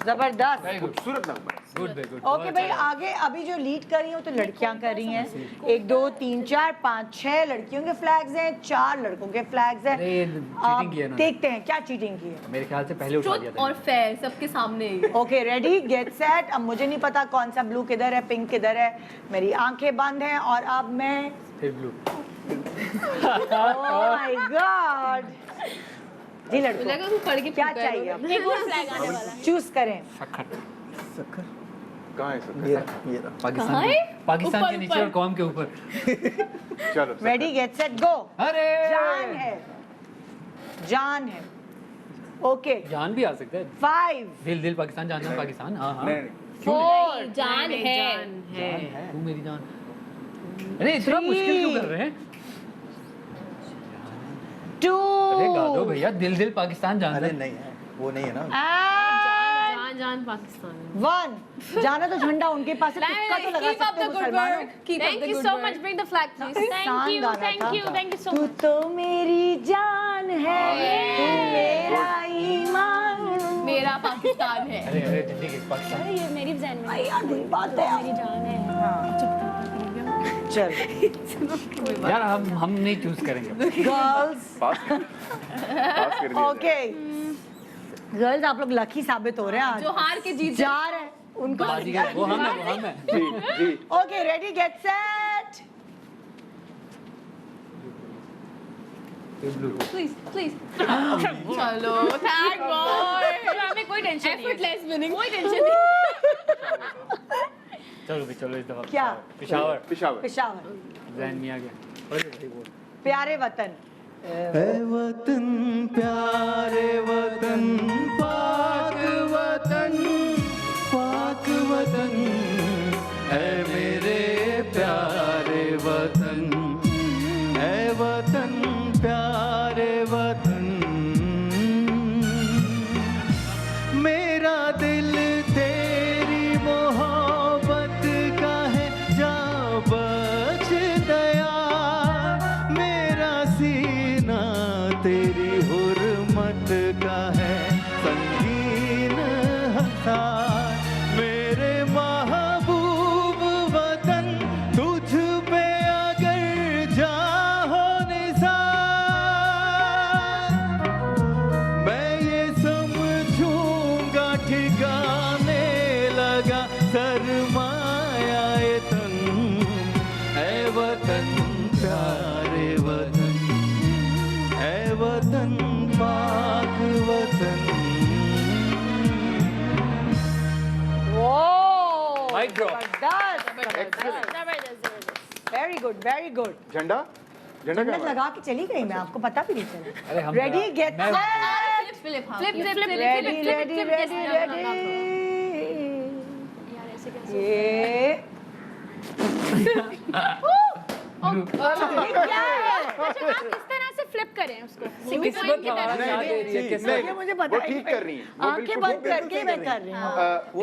जबरदस्त। खूबसूरत नगमा है। गुड भाई, गुड। ओके भाई, आगे अभी जो लीड कर रही हूँ तो लड़कियां कर रही हैं। 1 2 3 4 5 6 लड़कियों के फ्लैग्स हैं, 4 लड़कों के फ्लैग्स हैं। अरे, ये आप cheating की है ना। देखते हैं क्या चीटिंग की है। मेरे ख्याल से पहले उठा दिया ट्रुथ था। और फेयर सबके सामने ही। Okay ready get set. अब मुझे नहीं पता कौन सा ब्लू किधर है, पिंक किधर है। मेरी आंखें बंद हैं और अब मैं फिर ब्लू। ओह माय गॉड जी लगा लड़कों तू पढ़ के क्या फूका है चाहिए अब? एक और फ्लैग आने वाला है। चूज करें। कहाँ है सब? पाकिस्तान कहाँ के, है? पाकिस्तान के ऊपर, नीचे ऊपर। और कौम के ऊपर। चलो रेडी गेट सेट गो। अरे जान है, जान है। ओके जान भी आ सकता है। 5 दिल दिल पाकिस्तान, जान जान पाकिस्तान। हाँ हाँ। नहीं, 4 जान है। तू मेरी जान। अरे इतना मुश्किल क्यों कर रहे हैं? 2 अरे गा दो भैया, दिल दिल पाकिस्तान, जान अरे जान। नहीं है, वो नहीं है ना। जान जान पाकिस्तान। 1 जाना तो झंडा उनके पास है, तुक्का तो लगा Keep up सकते the हो good मुसलमानों। work. Thank you so much. Bring the flag, please. Thank you, Thank you so तू much. तो मेरी जान है, तू मेरा ईमान। मेरा पाकिस्तान है। अरे अरे झंडे के पाकिस्तान। अरे ये मेरी जहन में आई यार बुरी बात है। मेरी जान है। चल यार हम नहीं चूज करेंगे। गर्ल्स पास कर दिया ओके गर्ल्स, आप लोग लकी साबित हो रहे हैं आज। जो हार के जीत जा रहे हैं उनको। बाजीगर वो हम है, वो हम है। जी जी okay ready get set. Please, please. चलो, thank God. हमें कोई टेंशन नहीं है। Effortless winning. कोई टेंशन नहीं। चलो भी चलो इस दफा। क्या? पिशावर। पेशावर पेशावर। जैन में आ गया। प्यारे वतन। ऐ वतन प्यारे वतन, पाक वतन, पाक वतन। ऐ मेरे प्यारे वतन, ऐ वतन प्यारे वतन। मेरा दिल तेरी मोहब्बत का है, जा बख्श दया। मेरा सीना तेरी हुर्मत का है, संगीन हसार। मेरे महबूब वतन, तुझ पे अगर जाहो निसार, मैं ये समझूंगा ठिकाने लगा सरमाया तन। ऐ वतन प्यारे वतन, ऐ वतन पाक वतन। Mic drop. Very good very good. झंडा झंडा जन्नत क्या लगा के चली गई मैं, आपको पता भी नहीं अरे चला। हम रेडी गेट मैं- सेट। Flip, हाँ. Ready ready ready ready. यार ऐसे कैसे? ये क्या है? आप इस तरह से फ्लिप करें उसको किस्मत हमारा साथ दे रही है किस्मत ये मुझे पता वो है। ठीक कर रही है, वो आंखें बिल्कुल- बंद करके मैं कर रही हूँ।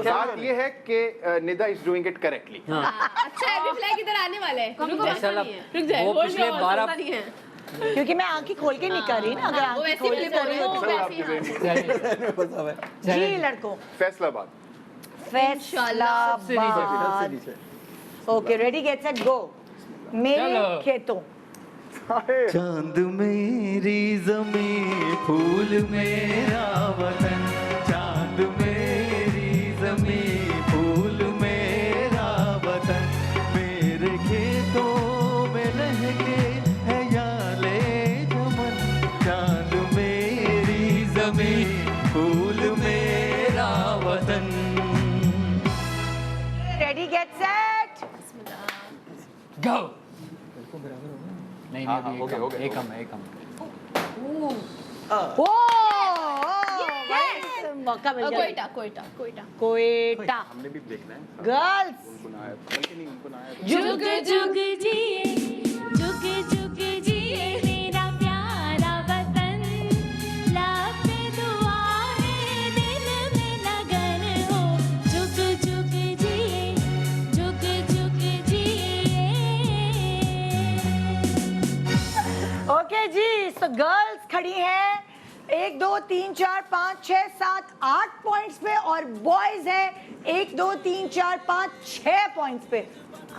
बात ये है कि Nida is doing it correctly. अच्छा अभी फ्लैग इधर आने वाला है रुको माशाल्लाह, रुक जाए वो होल्ड पिछले जाओ, 12 ऐसा नहीं है क्योंकि मैं आंखें खोल के नहीं कर रही ना, अगर वो आंखें वैसे खोल ही के कर रही वो होती वैसे ही जी लड़कों, Faisalabad. Faisalabad. Okay ready get set गो। मेरे चलो। खेतों, चांद मेरी ज़मीं फूल मेरा वतन, चांद मेरी ज़मीं फूल मेरा वतन, मेरे खेतों में लहके है याले चमन, चांद मेरी ज़मीं फूल मेरा वतन। रेडी गेट सेट गो। नहीं हाँ, नहीं हो गया, हो गया, एक कम है एक कम है। ओ मौका मिल गया। कोयटा कोयटा कोयटा कोयटा। हमने भी देखना है। गर्ल्स उनको ना आया, बल्कि नहीं उनको ना आया। जुग जुग जिए जुग जुग जिए मेरा प्यारा वतन, लाख दुआ है दिल में लगन हो, जुग जुग जिए जुग जुग जिए। ओके जी, सो गर्ल्स खड़ी हैं 1 2 3 4 5 6 7 8 पॉइंट्स पे और बॉयज है 1 2 3 4 5 6 पॉइंट्स पे।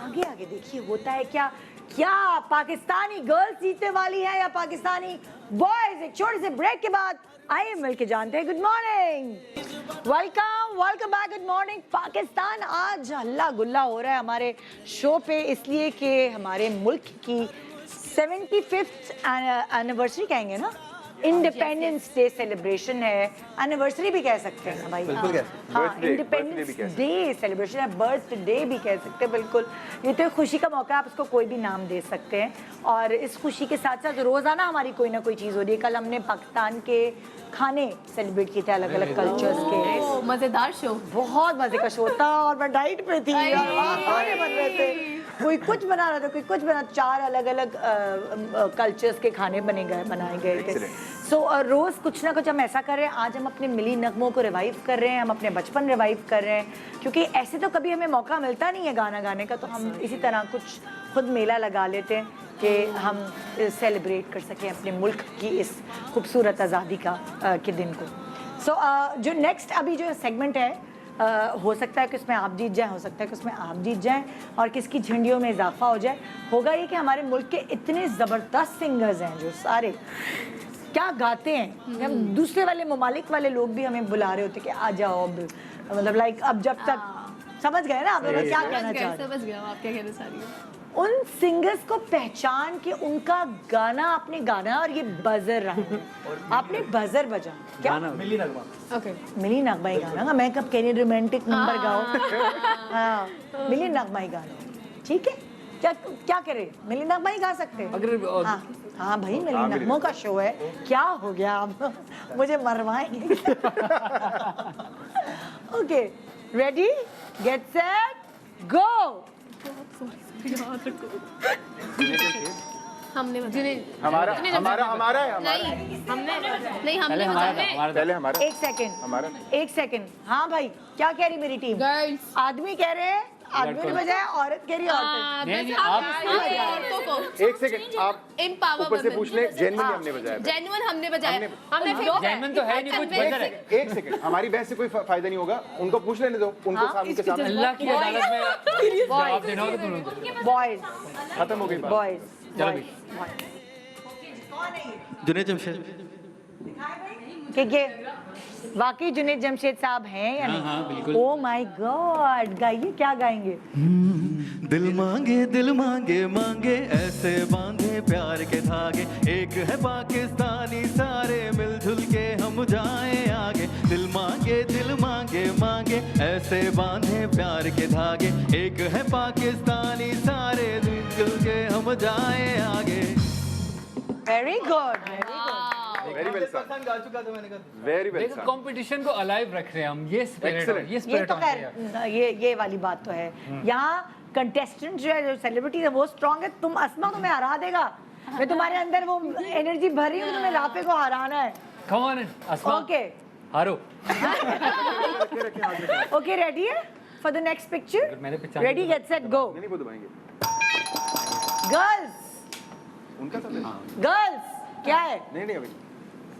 आगे आगे देखिए होता है क्या, क्या पाकिस्तानी गर्ल्स जीतने वाली है या पाकिस्तानी बॉयज। एक छोटे से ब्रेक के बाद आइए मिलके जानते हैं। Good morning, welcome welcome back. Good morning Pakistan. आज हल्ला गुल्ला हो रहा है हमारे शो पे, इसलिए कि हमारे मुल्क की 75th एनिवर्सरी कहेंगे ना, इंडिपेंडेंस डे सेलिब्रेशन है, एनिवर्सरी भी कह सकते हैं ना भाई। बिल्कुल कह सकते हैं। हाँ, Birthday भी इंडिपेंडेंस कह सकते डे सेलिब्रेशन है, बर्थडे भी कह सकते हैं। बिल्कुल, ये तो एक खुशी का मौका है, आप उसको कोई भी नाम दे सकते हैं। और इस खुशी के साथ साथ रोजाना हमारी कोई ना कोई चीज़ हो रही है। कल हमने पाकिस्तान के खाने सेलिब्रेट किए थे, अलग अलग कल्चर्स के। ओ मजेदार शो बहुत मजे का शो था और मैं डाइट पे थी और वहाँ खाने बन रहे थे, कोई कुछ बना रहा था, कोई कुछ बना। 4 अलग अलग कल्चर्स के खाने बनाए गए थे। सो रोज़ कुछ ना कुछ हम ऐसा कर रहे हैं। आज हम अपने मिली नगमों को रिवाइव कर रहे हैं, हम अपने बचपन रिवाइव कर रहे हैं, क्योंकि ऐसे तो कभी हमें मौका मिलता नहीं है गाना गाने का। तो हम इसी तरह कुछ खुद मेला लगा लेते हैं कि हम सेलिब्रेट कर सकें अपने मुल्क की इस खूबसूरत आज़ादी का के दिन को। सो जो नेक्स्ट अभी जो सेगमेंट है, हो सकता है कि उसमें आप जीत जाएं, हो सकता है कि उसमें आप जीत जाएं और किसकी झंडियों में इजाफा हो जाए। होगा ये कि हमारे मुल्क के इतने ज़बरदस्त सिंगर्स हैं जो सारे क्या गाते हैं। हम दूसरे वाले ममालिक वाले लोग भी हमें बुला रहे होते कि आ जाओ अब, मतलब लाइक अब जब तक समझ गए ना आप लोग क्या कहना चाह रहे हैं। समझ गया आप क्या कहना चाह रही हो। उन सिंगर्स को पहचान के उनका गाना आपने गाना और ये बजर रहा है। आपने बजर बजा क्या? मिली नगमा। ओके मिली नगमा ही गाना, मैं कब कह रही रोमांटिक नंबर गाओ। हाँ मिली नगमा ही गाना, ठीक है। क्या क्या करे, मिली नगमा ही गा सकते हैं। अगर हाँ हाँ भाई मिली नगमों का शो है, क्या हो गया आप मुझे मरवाएंगे। Okay ready get set go. हमने हमारा हमारा हमारा है, हमारा नहीं हमने नहीं पहले हमने हमारा था, बताया हमारा था। पहले हमारा। हमारा। एक सेकंड। हाँ भाई क्या कह रही मेरी टीम? गर्ल्स आदमी कह रहे हैं आदमी ने बजाया, औरत कह रही है औरत। नहीं, नहीं, औरतों को एक सेकंड, आप Empower ऊपर से women. पूछ ले, जेन्युइन हमने बजाया था। जेन्युइन हमने बजाया। हमने- हमने फिर जेन्युइन तो है नहीं, कुछ बजर है। एक सेकंड, हमारी बहस से कोई फायदा नहीं होगा, उनको पूछ लेने दो, उनको सामने के सामने। अल्लाह की अदालत में जवाब देना होगा तुम लोगों को। बॉयज खत्म हो गई बात। बॉयज चलो भाई। जुनेद जमशेद। ठीक है, वाकई जुनेद जमशेद साहब हैं या नहीं? हाँ, बिल्कुल। ओ माय गॉड, गाइए क्या गाएंगे? दिल मांगे मांगे ऐसे बांधे प्यार के धागे, एक है पाकिस्तानी सारे मिलजुल के हम जाएं आगे। दिल मांगे मांगे ऐसे बांधे प्यार के धागे, एक है पाकिस्तानी सारे मिलजुल के हम जाएं आगे। Very good, very good. Very well sir, गा चुका था मैंने कहा। वेरी वेल देखो सर। कंपटीशन को अलाइव रख रहे हैं हम, ये स्पिरिट Excellent. ये ये स्पिरिट तो होना चाहिए। खैर ये वाली बात तो है। यहाँ कंटेस्टेंट जो है, जो सेलिब्रिटी है वो स्ट्रांग है। तुम्हें हरा देगा मैं तुम्हारे अंदर वो एनर्जी भर रही हूँ, तुम्हें राफे को हराना है। कम ऑन अस्मा, ओके हारो। ओके, रेडी है फॉर द नेक्स्ट पिक्चर? मैंने पहचान रेडी, गेट सेट, गो। नहीं वो दबाएंगे गर्ल्स, उनका सब है। गर्ल्स, क्या है? नहीं नहीं अभी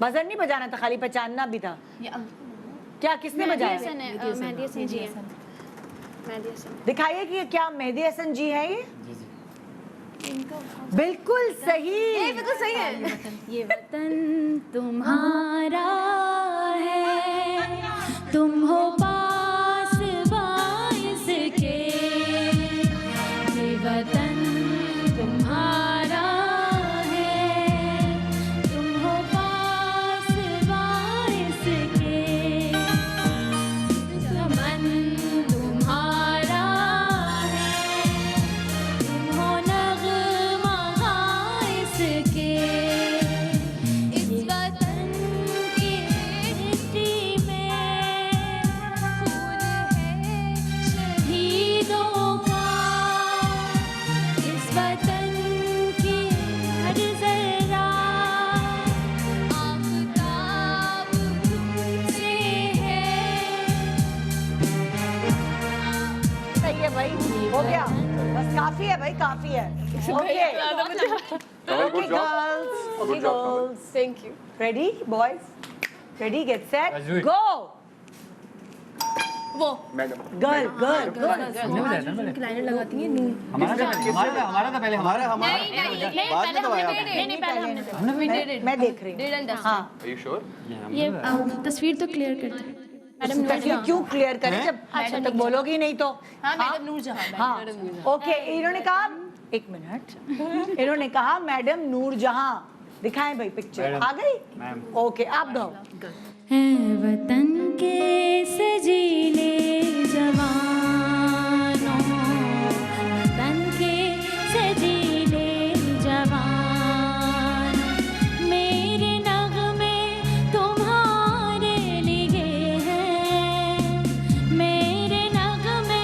बजर नहीं बजाना था, खाली पहचानना भी था। क्या किसने बजाया? मेहदी हसन जी हैं। दिखाइए कि ये क्या मेहदी हसन जी है ये? जी जी। बिल्कुल सही। बिल्कुल सही है। ये वतन तुम्हारा है, तुम हो पास बाइस के। ये वतन तुम्हारा है, तुम हो पास बाइस के। चमन तुम्हारा है, तुम हो नग़्मा गाइस के। इस वतन की मिट्टी में खून है शहीदों का। इस वतन की हर ज़रा आफ़ताब से है। सही है भाई, हो गया, बस काफी है भाई, काफी है। Okay Kamal good job girls, okay Good job, Kamal. Girls, thank you. Ready boys, ready, get set, Let's do it. गो। वो मैडम गर्ल गर्ल गर्ल, हमने बजाया था पहले। लाइनर लगाती है नून। हमारा था पहले, हमारा हमारा नहीं पहले हमने नहीं पहले हमने मैं देख रही हूँ। Did and dusted. हाँ, Are you sure? ये तस्वीर तो क्लियर करते हैं। तस्वीर क्यों क्लियर करें जब अच्छा तक बोलोगी नहीं तो? हाँ मैडम नूरजहां। हाँ, ओके, इन्होंने कहा, एक मिनट, इन्होंने कहा मैडम नूरजहां। दिखाएं भाई पिक्चर, मैडम। आ गई? मैम। ओके, आप गाओ। है वतन के सजीले जवानों, वतन के सजीले जवान, मेरे नग़्मे तुम्हारे लिए हैं, मेरे नग़्मे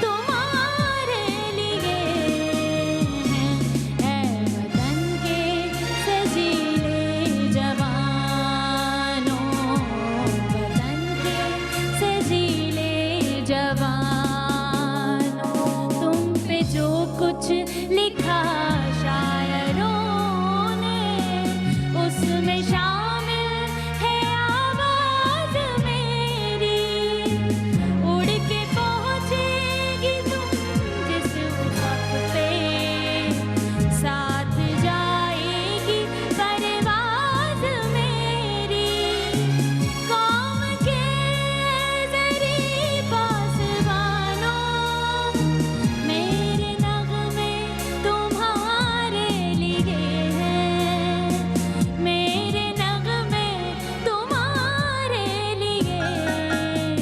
तुम्हारे लिए हैं। है वतन के सजीले जवानों, वतन के सजीले जवानों, तुम पे जो कुछ लिखा शायरों ने, उसमें शामिल है आवाज़ मेरी। उड़ के पहुँचेगी तुम जिस वक्त पे, साथ जाएगी परवाज़ मेरी। कौम के ज़री पासबानों, मेरे नग़्मे तुम्हारे लिए हैं, मेरे नग़्मे तुम्हारे लिए हैं।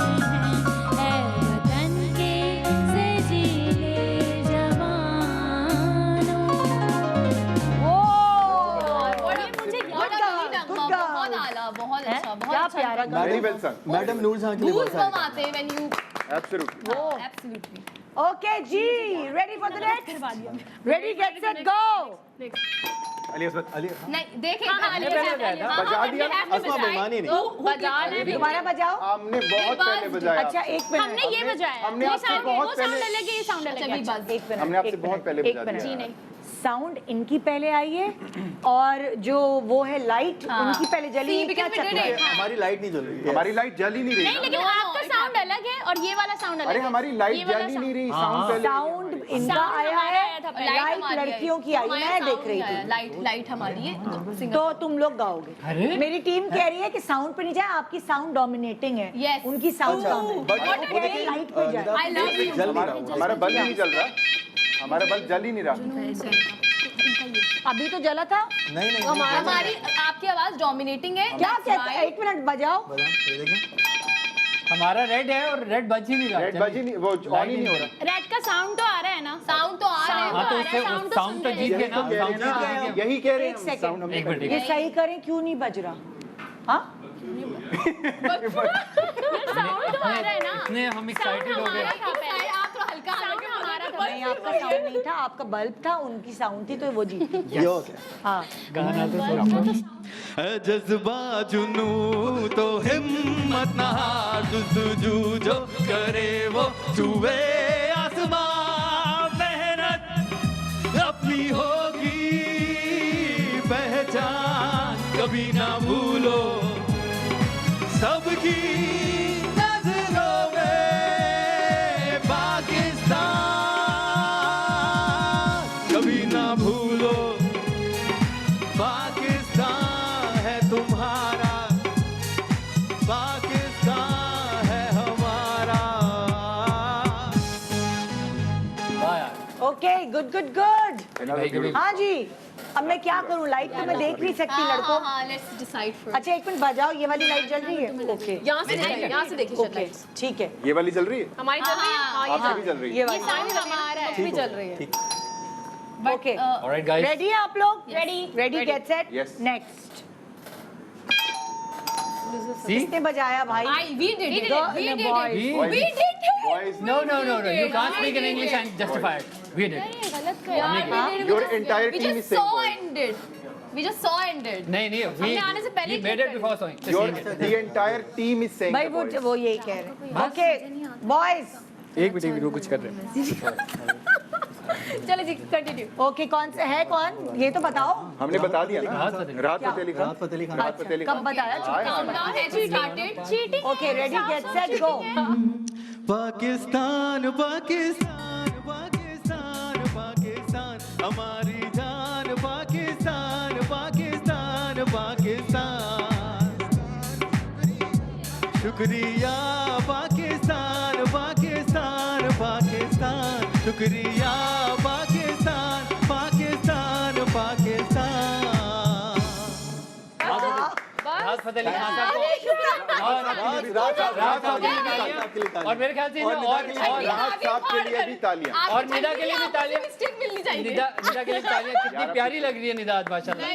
है वतन के सजीले जवानों। बहुत आला, बहुत अच्छा, बहुत क्या अच्छा। प्यारा गाना। Very well sung. Madam Noorjahan के लिए बहुत Goosebumps सारी आते हैं when you Absolutely. absolutely. Okay जी, ready for the next? Ready, get set, go. Ali Asmat Ali नहीं देखें हाँ, पहले पहले बजा बजाया। बजा दिया असमा बेईमानी नहीं। बजा तुम्हारा बजाओ। हमने बहुत पहले बजाया अच्छा, एक मिनट, हमने ये बजाया, हमने वो आपसे साउंड बहुत वो साउंड पहले- अलग है, ये साउंड अलग है। एक मिनट, हमने आपसे एक बहुत मिनट, पहले एक बजा मिनट। दिया। जी नहीं, साउंड इनकी पहले आई है और जो वो है लाइट उनकी पहले जली। See, क्या because we चक्कर did है? it. हमारी लाइट नहीं जल रही है। हमारी लाइट जल ही नहीं रही नहीं ना। लेकिन No, no, आपका it साउंड अलग है और ये वाला साउंड अलग अरे है। हमारी ये लाइट वाला जल ही नहीं रही, हाँ, साउंड पहले साउंड इनका Sound आया हमारा है, आया था पहले। लाइट लड़कियों की आई है, मैं देख रही थी। लाइट हमारी है सिंगर। तो तुम लोग गाओगे। अरे? मेरी टीम कह रही है कि साउंड पे नहीं जाए, आपकी साउंड डोमिनेटिंग है। Yes. उनकी साउंड अच्छा, but वो कह रही है लाइट पे जाए। I love you. जल नहीं हमारा रहा। हमारा बल्ब ही नहीं जल रहा, हमारा बल्ब जल ही नहीं रहा। अभी तो जला था। नहीं नहीं हमारी आपकी आवाज डोमिनेटिंग है। क्या That's कहते? why- एक मिनट बजाओ। बजा ये देखिए हमारा रेड है और रेड बज ही नहीं रहा। रेड बज ही नहीं, वो ऑन ही नहीं हो रहा। रेड का साउंड तो आ रहा है ना, साउंड तो आ रहा है। हाँ तो आ रहा है, उससे sound तो साउंड तो सुन जीत रहे गए यही ना, तो कह साउंड रहे जीत हैं, गए। यही कह रहे एक हैं, सेकंड। साउंड हमने एक मिनट, कर ये सही करें, क्यों नहीं बज रहा? हाँ, साउंड तो आ रहा है ना। इतने हम एक्साइटेड हो गए। आप तो हल्का साउंड हमारा था नहीं आपका साउंड नहीं था, आपका बल्ब था, उनकी साउंड थी, तो वो जीती। ये हो गया। हाँ गाना तो सुनो। है जज्बा जुनू तो हिम्मत ना हार, जुस्तजू जो करे वो छुए आसमां, मेहनत अपनी होगी पहचान, कभी ना भूलो सबकी नजरों में पाकिस्तान, कभी ना भूलो पाकिस्तान है तुम्हारा, पाकिस्तान है हमारा। वाह यार। Okay, good good good. भाई कभी हाँ जी, अब मैं क्या करूँ, लाइट तो मैं देख नहीं सकती लड़कों। Let's decide first. अच्छा एक मिनट बजाओ, ये वाली लाइट जल रही है? ओके यहाँ से देखिए, यहाँ से देखिए ओके ठीक है। ये वाली चल रही है? हमारी चल रही है। हाँ, आपकी भी चल रही है? ये वाली साउंड हमारा है, भी चल रही है। ओके ऑलराइट गाइस, रेडी है आप लोग? Ready get set Yes. Next. सी किसने बजाया भाई? We did it. We did it. We We did it. Boys, No, you can't speak in English and justify it. We did. your entire We team is just saying saw boys. and did. We just saw and did. नहीं, हमने आने से पहले we he made click it कर before sewing. Your the entire team is saying भाई the boys. वो यही कह रहे हैं। ओके बॉयज, एक मिनट रुको, कुछ कर रहे हैं। चलो जी, कंटिन्यू। ओके कौन से है कौन, ये तो बताओ। हमने बता दिया ना, राहत फतेह राहत फतेह अली खान। राहत फतेह अली खान। राहत फतेह अली खान। कब बताया? Countdown has started. Cheating. Okay ready get set गो। पाकिस्तान पाकिस्तान पाकिस्तान पाकिस्तान हमारी जान, पाकिस्तान पाकिस्तान पाकिस्तान, शुक्रिया पाकिस्तान पाकिस्तान पाकिस्तान, शुक्रिया पाकिस्तान पाकिस्तान पाकिस्तान। राहत फतेह अली खान साहब को और मेरे ख्याल से और राहत साहब के लिए भी तालियां। और निदा के लिए भी तालियां। मिस्टेक मिलनी चाहिए। निदा के लिए तालियां। कितनी प्यारी लग रही है निदा आज माशाल्लाह।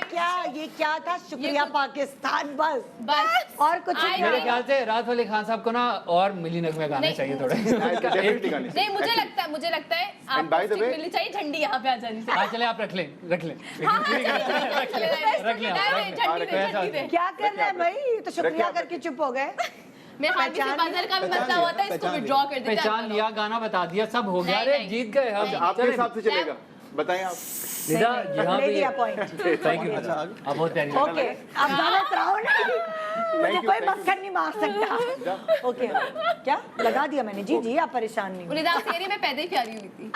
ये क्या था? शुक्रिया पाकिस्तान, बस बस और कुछ नहीं। मेरे ख्याल से राहत फतेह अली खान साहब को ना और मिली नगमे गाने चाहिए थोड़े। Definitely गाने। नहीं, मुझे लगता है And by the आपको way- मिलनी चाहिए झंडी यहाँ पे आ जानी चाहिए। हाँ चले आप रख लें रख लें क्या कर रहे हैं भाई? तो शुक्रिया करके चुप हो गए। मैं हाथ से बजर का भी मसला हुआ था, इसको विड्रॉ कर देते हैं। पहचान लिया, गाना बता दिया, सब हो गया। नहीं, अरे नहीं। जीत गए हम। आपके चलें। हिसाब से चलेगा, बताएं आप। निदा यहाँ ले पे दिया पॉइंट। थैंक यू अब बहुत प्यारी लगी। ओके अब गलत राउंड मुझे you, कोई thank you. मक्खन नहीं मार सकता। ओके क्या लगा दिया मैंने? जी जी आप परेशान नहीं हो। उन्हें दास एरिया में पैदा ही प्यारी हुई थी।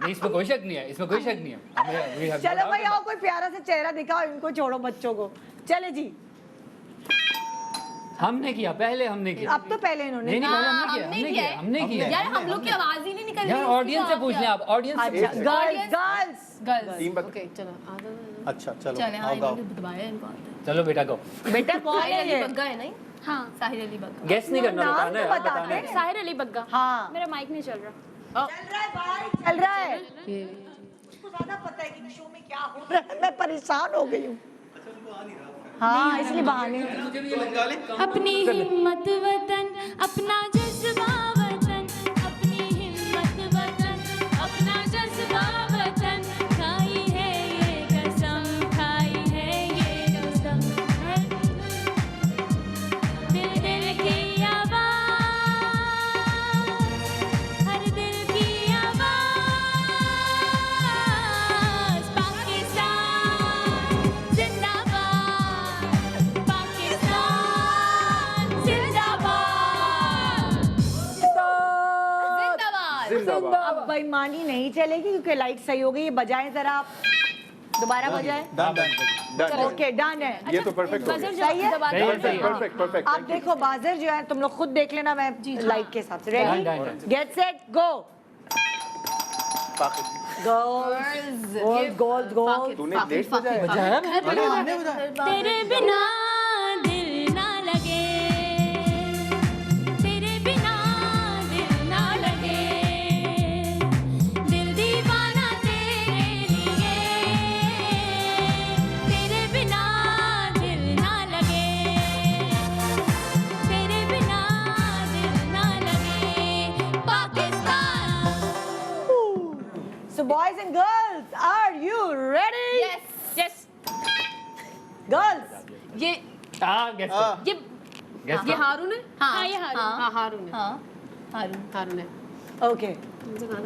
नहीं इसमें कोई शक नहीं है, इसमें कोई शक नहीं है। we have no चलो doubt भाई about आओ कोई प्यारा सा चेहरा दिखाओ, इनको छोड़ो बच्चों को। चले जी, it. हमने किया, पहले हमने किया। अब तो पहले इन्होंने नहीं नहीं पहले हाँ, हमने किया, हमने किया। यार हम लोग की आवाज ही नहीं निकल रही। यार ऑडियंस से पूछ लें आप, ऑडियंस से अच्छा पूछ लें। Girls girls girls. टीम बता। ओके चलो आ जाओ। अच्छा चलो चले हाँ, आओ गाओ। इन्होंने बुदवाया इनको आता है। चलो बेटा को बेटा कौन साहिर है अली ये? बग्गा है नहीं? हाँ साहिर अली बग्गा। गेस नहीं करना, नाम बताना तो है, बताते बताना है। हैं। साहिर अली बग्गा। हाँ मेरा माइक नहीं चल रहा। चल रहा है भाई, चल रहा है। उसको ज्यादा पता है कि शो में क्या हो रहा है। मैं परेशान हो गई हूँ। हाँ इसलिए बहाने। अपनी हिम्मत वतन, अपना जज्बा वतन, अपनी हिम्मत वतन, अपना जज्बा वतन, खाई है ये कसम, खाई है ये कसम, दिल दिल की आवाज़, हर दिल की आवाज़, पाकिस्तान जिंदाबाद, पाकिस्तान जिंदाबाद। जिंदाबाद। जिंदाबाद। अब बेईमानी नहीं चलेगी क्योंकि लाइट सही हो गई। ये बजाएं जरा आप, दोबारा बजाएं। Done. ओके डन है। ये तो परफेक्ट हो गया। सही है। Perfect perfect. आप देखो बाजर जो है, तुम लोग खुद देख लेना, मैं लाइट के हिसाब से। Ready Done. गेट सेट गो। Goals goals goals. तूने लेट बजाया? तेरे बिना दिल ना लगे, तेरे बिना दिल ना लगे, दिल दीवाना तेरे लिए, तेरे बिना दिल ना लगे, तेरे बिना दिल ना लगे, पाकिस्तान ये हाँ गेस ये गेस ये हारून है। हाँ, ये हारून। हाँ हारून है। हाँ हारून है। ओके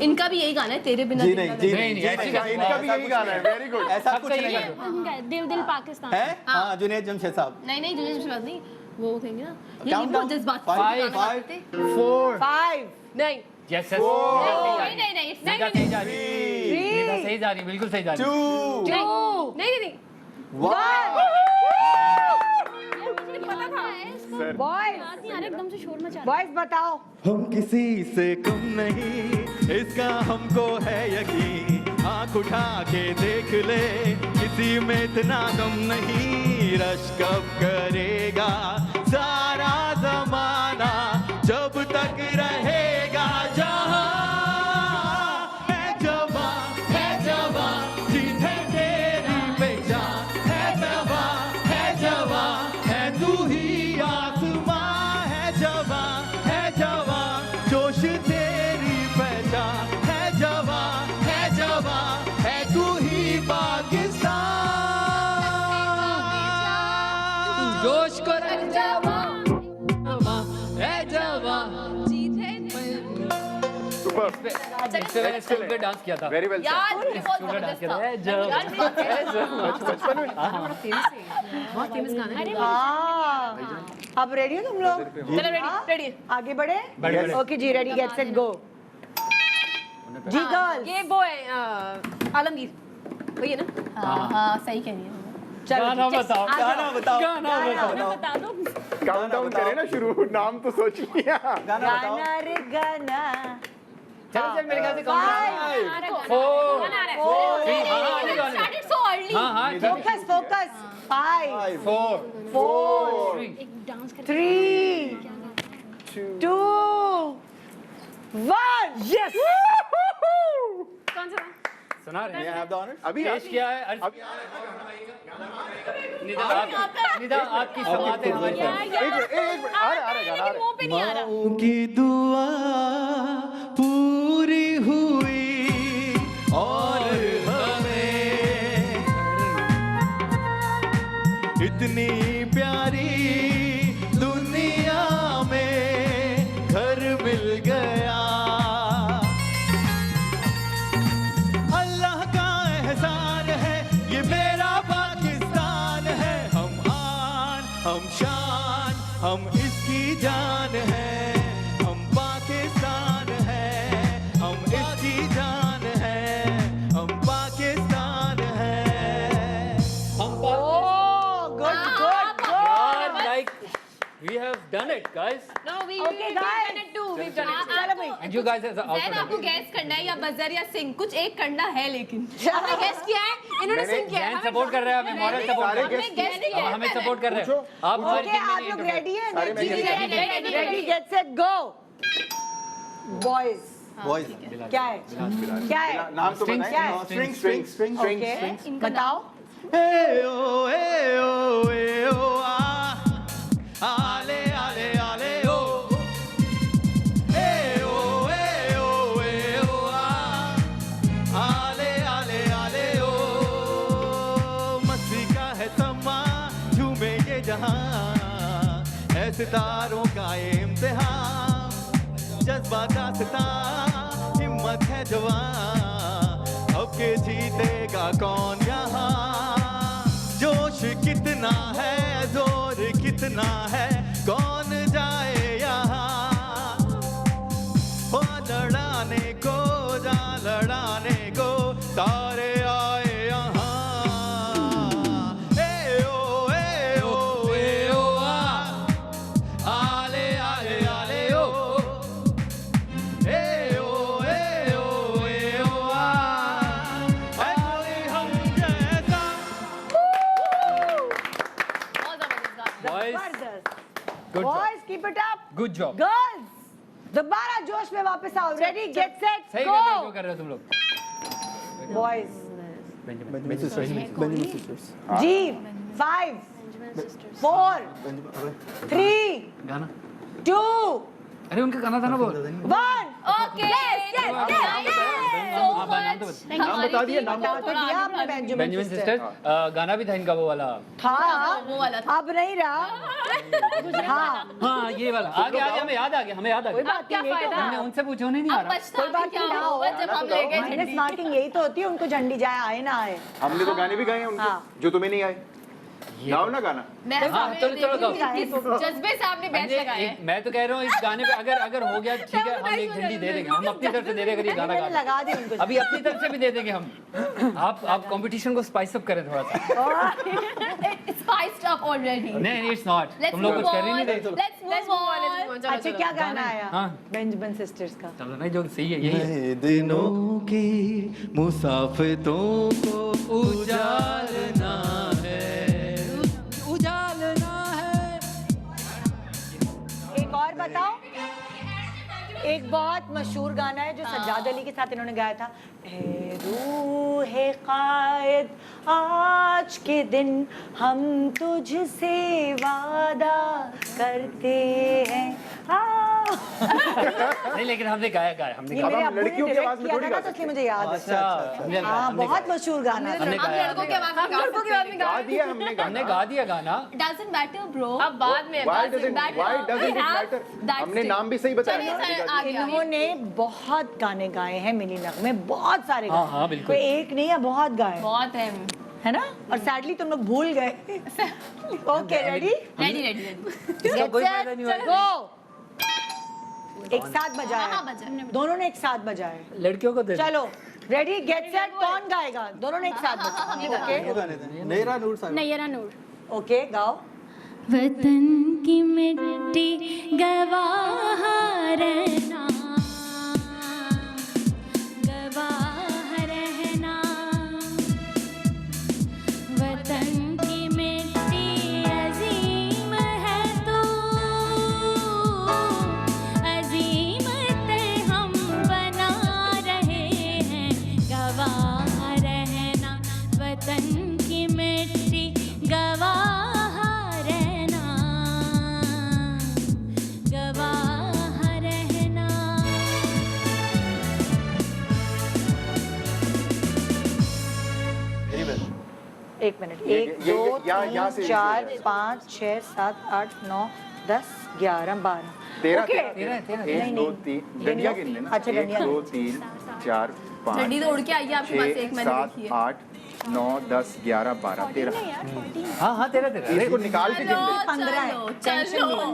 इनका भी यही गाना है, तेरे बिना जी दिल नहीं ना जी लगे। नहीं नहीं, जी ऐसी नहीं, बात नहीं। इनका भी यही गाना है, वेरी गुड। ऐसा कुछ सबका नहीं यही है। दिल दिल पाकिस्तान। है हाँ जुनैद जमशेद साहब नहीं नहीं जुनैद जमशेद नहीं, वो कहेंगे ना ये Count बहुत down. जज्बात 5 4 5 नहीं यस नहीं नहीं नहीं सही जा रही निधा सही जा रही, बिल्कुल सही जा रही। 2 नहीं नहीं 1 पता था। बॉयज याद नहीं आ रहा, एकदम से शोर मचा रहा बॉयज बताओ। हम किसी से कम नहीं, इसका हमको है यकीन। आँख उठा के देख ले, किसी में इतना दम नहीं। रश कब करेगा सारा जमाना, जब तक रहेगा जहां। है जवां जिन्हें तेरी पहचान। है जवां है तू ही आसमां। है जवां जोश तेरी पहचान। है जवां है तू ही पाकिस्तान। जोश को रख है जवां सुपर, इससे मैंने स्कूल पे डांस किया था। वेरी वेल यार ये बहुत स्कूल में डांस जबरदस्त किया था। था। है जवां बचपन में बहुत फेमस गाना है। हाँ अब रेडी हो तुम लोग? चलो रेडी रेडी। आगे बढ़े? बढ़े। ओके जी, रेडी गेट सेट गो। जी गर्ल्स ये वो है आलमगीर वही है ना। हाँ सही कह रही है। गाना बताओ गाना बताओ गाना बताओ। बता दो। काउंटडाउन करें ना शुरू, नाम तो सोच लिया। गाना बताओ। गाना रे गाना। चल मेरे ख्याल से कौन Five. 4 Started so early. हाँ हाँ फोकस फोकस। 5 4 4 एक डांस कर 3 2 1 यस। कौन सा था? सुना रहे May I हैं? have the honors? अभी पेश किया है निधा आपकी समातें हमारी एक मिनट आ रहा है गाना आ रहा है। मुंह पे नहीं आ रहा। माओ की दुआ पूरी हुई और हमें इतनी प्यारी दुनिया में घर मिल गया। अल्लाह का एहसान है, ये मेरा पाकिस्तान है। हम आन हम शान हम इसकी जान है। हम पाकिस्तान है, हम इसकी जान है। हम पाकिस्तान है। Oh, good, good, good. like we have done it guys No, we Okay, we've guys. done it too. We've done it. चलो भाई। and you guys have also Jain done आपको it. गैस करना है या बजर या सिंग, कुछ एक करना है लेकिन हमने गैस किया है, इन्होंने सिंग किया है। जैन सपोर्ट कर रहा है, अभी मॉडल सपोर्ट कर रहा हमने गैस किया है, है। हमें सपोर्ट कर रहे हैं। आप हमारी ओके टीम में आप नहीं लोग interfere। रेडी हैं? सारे मैं ready ready ready get set गो। बॉयज Boys, क्या है? क्या है? नाम तो Strings, बताएं। क्या है? string. ओके बताओ। ए ओ आ आले आले आले ओ। ए ओ आ आले आले आले ओ। मस्ती का है समा झूमे ये जहां, है सितारों का ये इम्तिहान। जज्बा दास्तां हिम्मत है जवान, अब के जीतेगा कौन यहाँ। जोश कितना है जोर कितना है, कौन जाए यहाँ। हो लड़ाने को जा लड़ाने को तारे आए यहाँ। ए ओ आ आले आले आले ओ। ए ओ आ ऐ हम जैसा। बहुत जबरदस्त गाना। Boys, जबरदस्त। good job. Boys keep it up. Good job. Girls दोबारा जोश में वापस आओ। रेडी गेट सेट सही कर रहे हो, जो गो। कर रहे हो तुम लोग। Boys Benjamin sisters. जी 5 4 3 गाना 2 अरे उनका गाना था ना वो। 1 ओके नाम बता दिए, नाम बता तो दिया आपने बेंजामिन बेंजामिन सिस्टर। गाना भी था इनका वो वाला। था वो वाला था। अब नहीं रहा हाँ हाँ ये वाला आगे आगे हमें याद आ गया, हमें याद आ कोई गया। बात क्या नहीं, यही तो फायदा? हमने उनसे पूछा नहीं आ अब रहा। बचता कोई बात क्या नहीं, ना होगा हो। जब हम ले गए माइनस झंडी। मार्किंग यही तो होती है, उनको झंडी जाए आए ना आए। हमने तो गाने भी गाए हैं उनके, हाँ। जो तुम्हें नहीं आए। गाओ ना गाना। मैं हाँ, चलो, चलो, गाओ। जज्बे से आपने बैच लगाया है। मैं तो कह रहा हूँ इस गाने पे अगर हो गया ठीक है, हम एक झंडी दे देंगे, हम अपनी तरफ से दे देंगे अगर ये गाना मैंने गा लगा दी उनको अभी अपनी तरफ से भी दे देंगे हम। आप कंपटीशन को स्पाइस अप करें थोड़ा सा। Spiced up already. नहीं इट्स नॉट, Let's तुम लोग move कुछ कर ही नहीं on. रहे। Let's move on. अच्छा क्या गाना आया हाँ। बेंजामिन सिस्टर्स का? चलो नहीं, जो सही है यही है। नए दिनों की मुसाफिरों को उजालना है, उजालना है। एक और बताओ, एक बहुत मशहूर गाना है जो सज्जाद अली के साथ इन्होंने गाया था। ए रूहे कायद आज के दिन हम तुझसे वादा करते हैं। नहीं लेकिन हमने गाया हमने ये गाया। मेरे हम अब्बू ने लड़कियों की डायरेक्ट आवाज में किया थोड़ी था ना, गा तो सकते इसलिए मुझे याद है। हमने हाँ बहुत मशहूर गाना है। हमने हम गाया। लड़कों के आवाज में गा लड़कों की आवाज में गा दिया हमने हमने गाना। गा दिया गाना। Doesn't matter, bro. अब बाद में Why Doesn't doesn't matter. it We have matter? that हमने stick. नाम भी सही बताया चलिए, ना, सर, गा दिया। आगे, इन्होंने बहुत गाने गाए हैं मिली नगमे, बहुत सारे हाँ, गाए। हाँ, बिल्कुल। कोई एक नहीं है, बहुत गाए बहुत है। ना। और सैडली तुम लोग भूल गए। ओके रेडी रेडी इसका कोई फायदा नहीं हुआ। गो। एक साथ हाँ, बजाया, बजाया। दोनों ने एक साथ बजाया। लड़कियों को दे। चलो रेडी गेट सेट, कौन गाएगा? दोनों ने एक साथ बजाया। ओके नैयरा नूर। ओके गाओ। वतन की मिट्टी गवाह रहना, गवाह रहना। वतन की मिट्टी अजीम है तो अजीमत हम बना रहे हैं, गवाह रहना। वतन की मिट्टी गवाह रहना, गवाह रहना। एक मिनट। ये- 1 ये- 2 यहाँ से 3 4 5 6 7 8 9 10 11 12। तेरह ओके। तेरह, तेरह। नहीं, 1 2 नहीं। 3 डंडिया गिन लेना। अच्छा, डंडिया 1 2 3 4 5 झंडी तो उड़ के आई है आपके पास, एक 6 मैंने 7 देखी है। 8 9 10 11 12 13। हाँ हाँ तेरा इसको निकाल के गिन ले। 15 है। चलो टेंशन नहीं।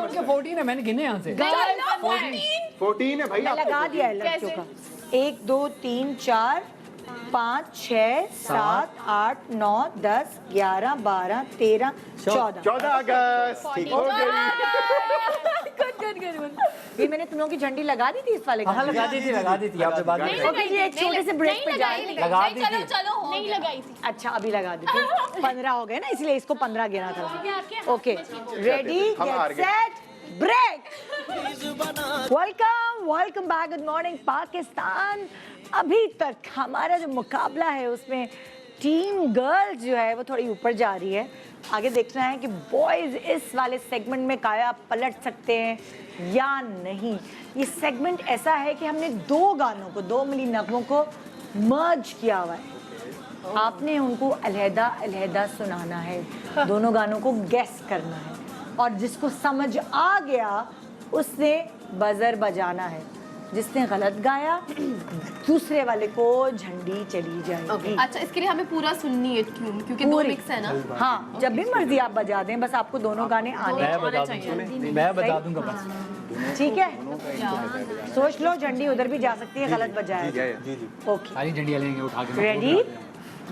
14 है, मैंने गिने यहाँ से। 14 है भाई मैं आपको। लगा दिया है लड़कियों का। 1 2 3 4 5 6 7 8 9 10 11 12 13 14। 14 अगस्त ठीक हो गई। ये मैंने तुम लोगों की झंडी लगा दी थी इस वाले हाँ गाने में? लगा दी थी आपसे बात नहीं, नहीं। ओके जी, एक छोटे से ब्रेक पे जाए। लगा दी चलो थी। चलो हो नहीं गया। लगाई थी। अच्छा अभी लगा दी थी। 15 हो गए ना, इसलिए इसको 15 गिना था। ओके रेडी हम हार गेट गए। Set break. Welcome back. Good morning Pakistan. अभी तक हमारा जो मुकाबला है उसमें टीम गर्ल्स जो है वो थोड़ी ऊपर जा रही है। आगे देखना है कि बॉयज इस वाले सेगमेंट में काया पलट सकते हैं या नहीं। ये सेगमेंट ऐसा है कि हमने 2 गानों को, 2 मिली नगमों को मर्ज किया हुआ है। आपने उनको अलहदा सुनाना है, दोनों गानों को गेस करना है, और जिसको समझ आ गया उसने बजर बजाना है। जिसने गलत गाया दूसरे वाले को झंडी चली जाएगी। अच्छा, इसके लिए हमें पूरा सुननी है ट्यून, क्योंकि 2 पूरी। मिक्स है ना। हाँ, जब भी मर्जी आप बजा दें, बस आपको दोनों गाने आने मैं आना बता चाहिए। दूंगा, मैं बता दूंगा बस। ठीक है। सोच लो, झंडी उधर भी जा सकती है गलत बजाया। ओके सारी झंडियाँ लेंगे उठा के। Ready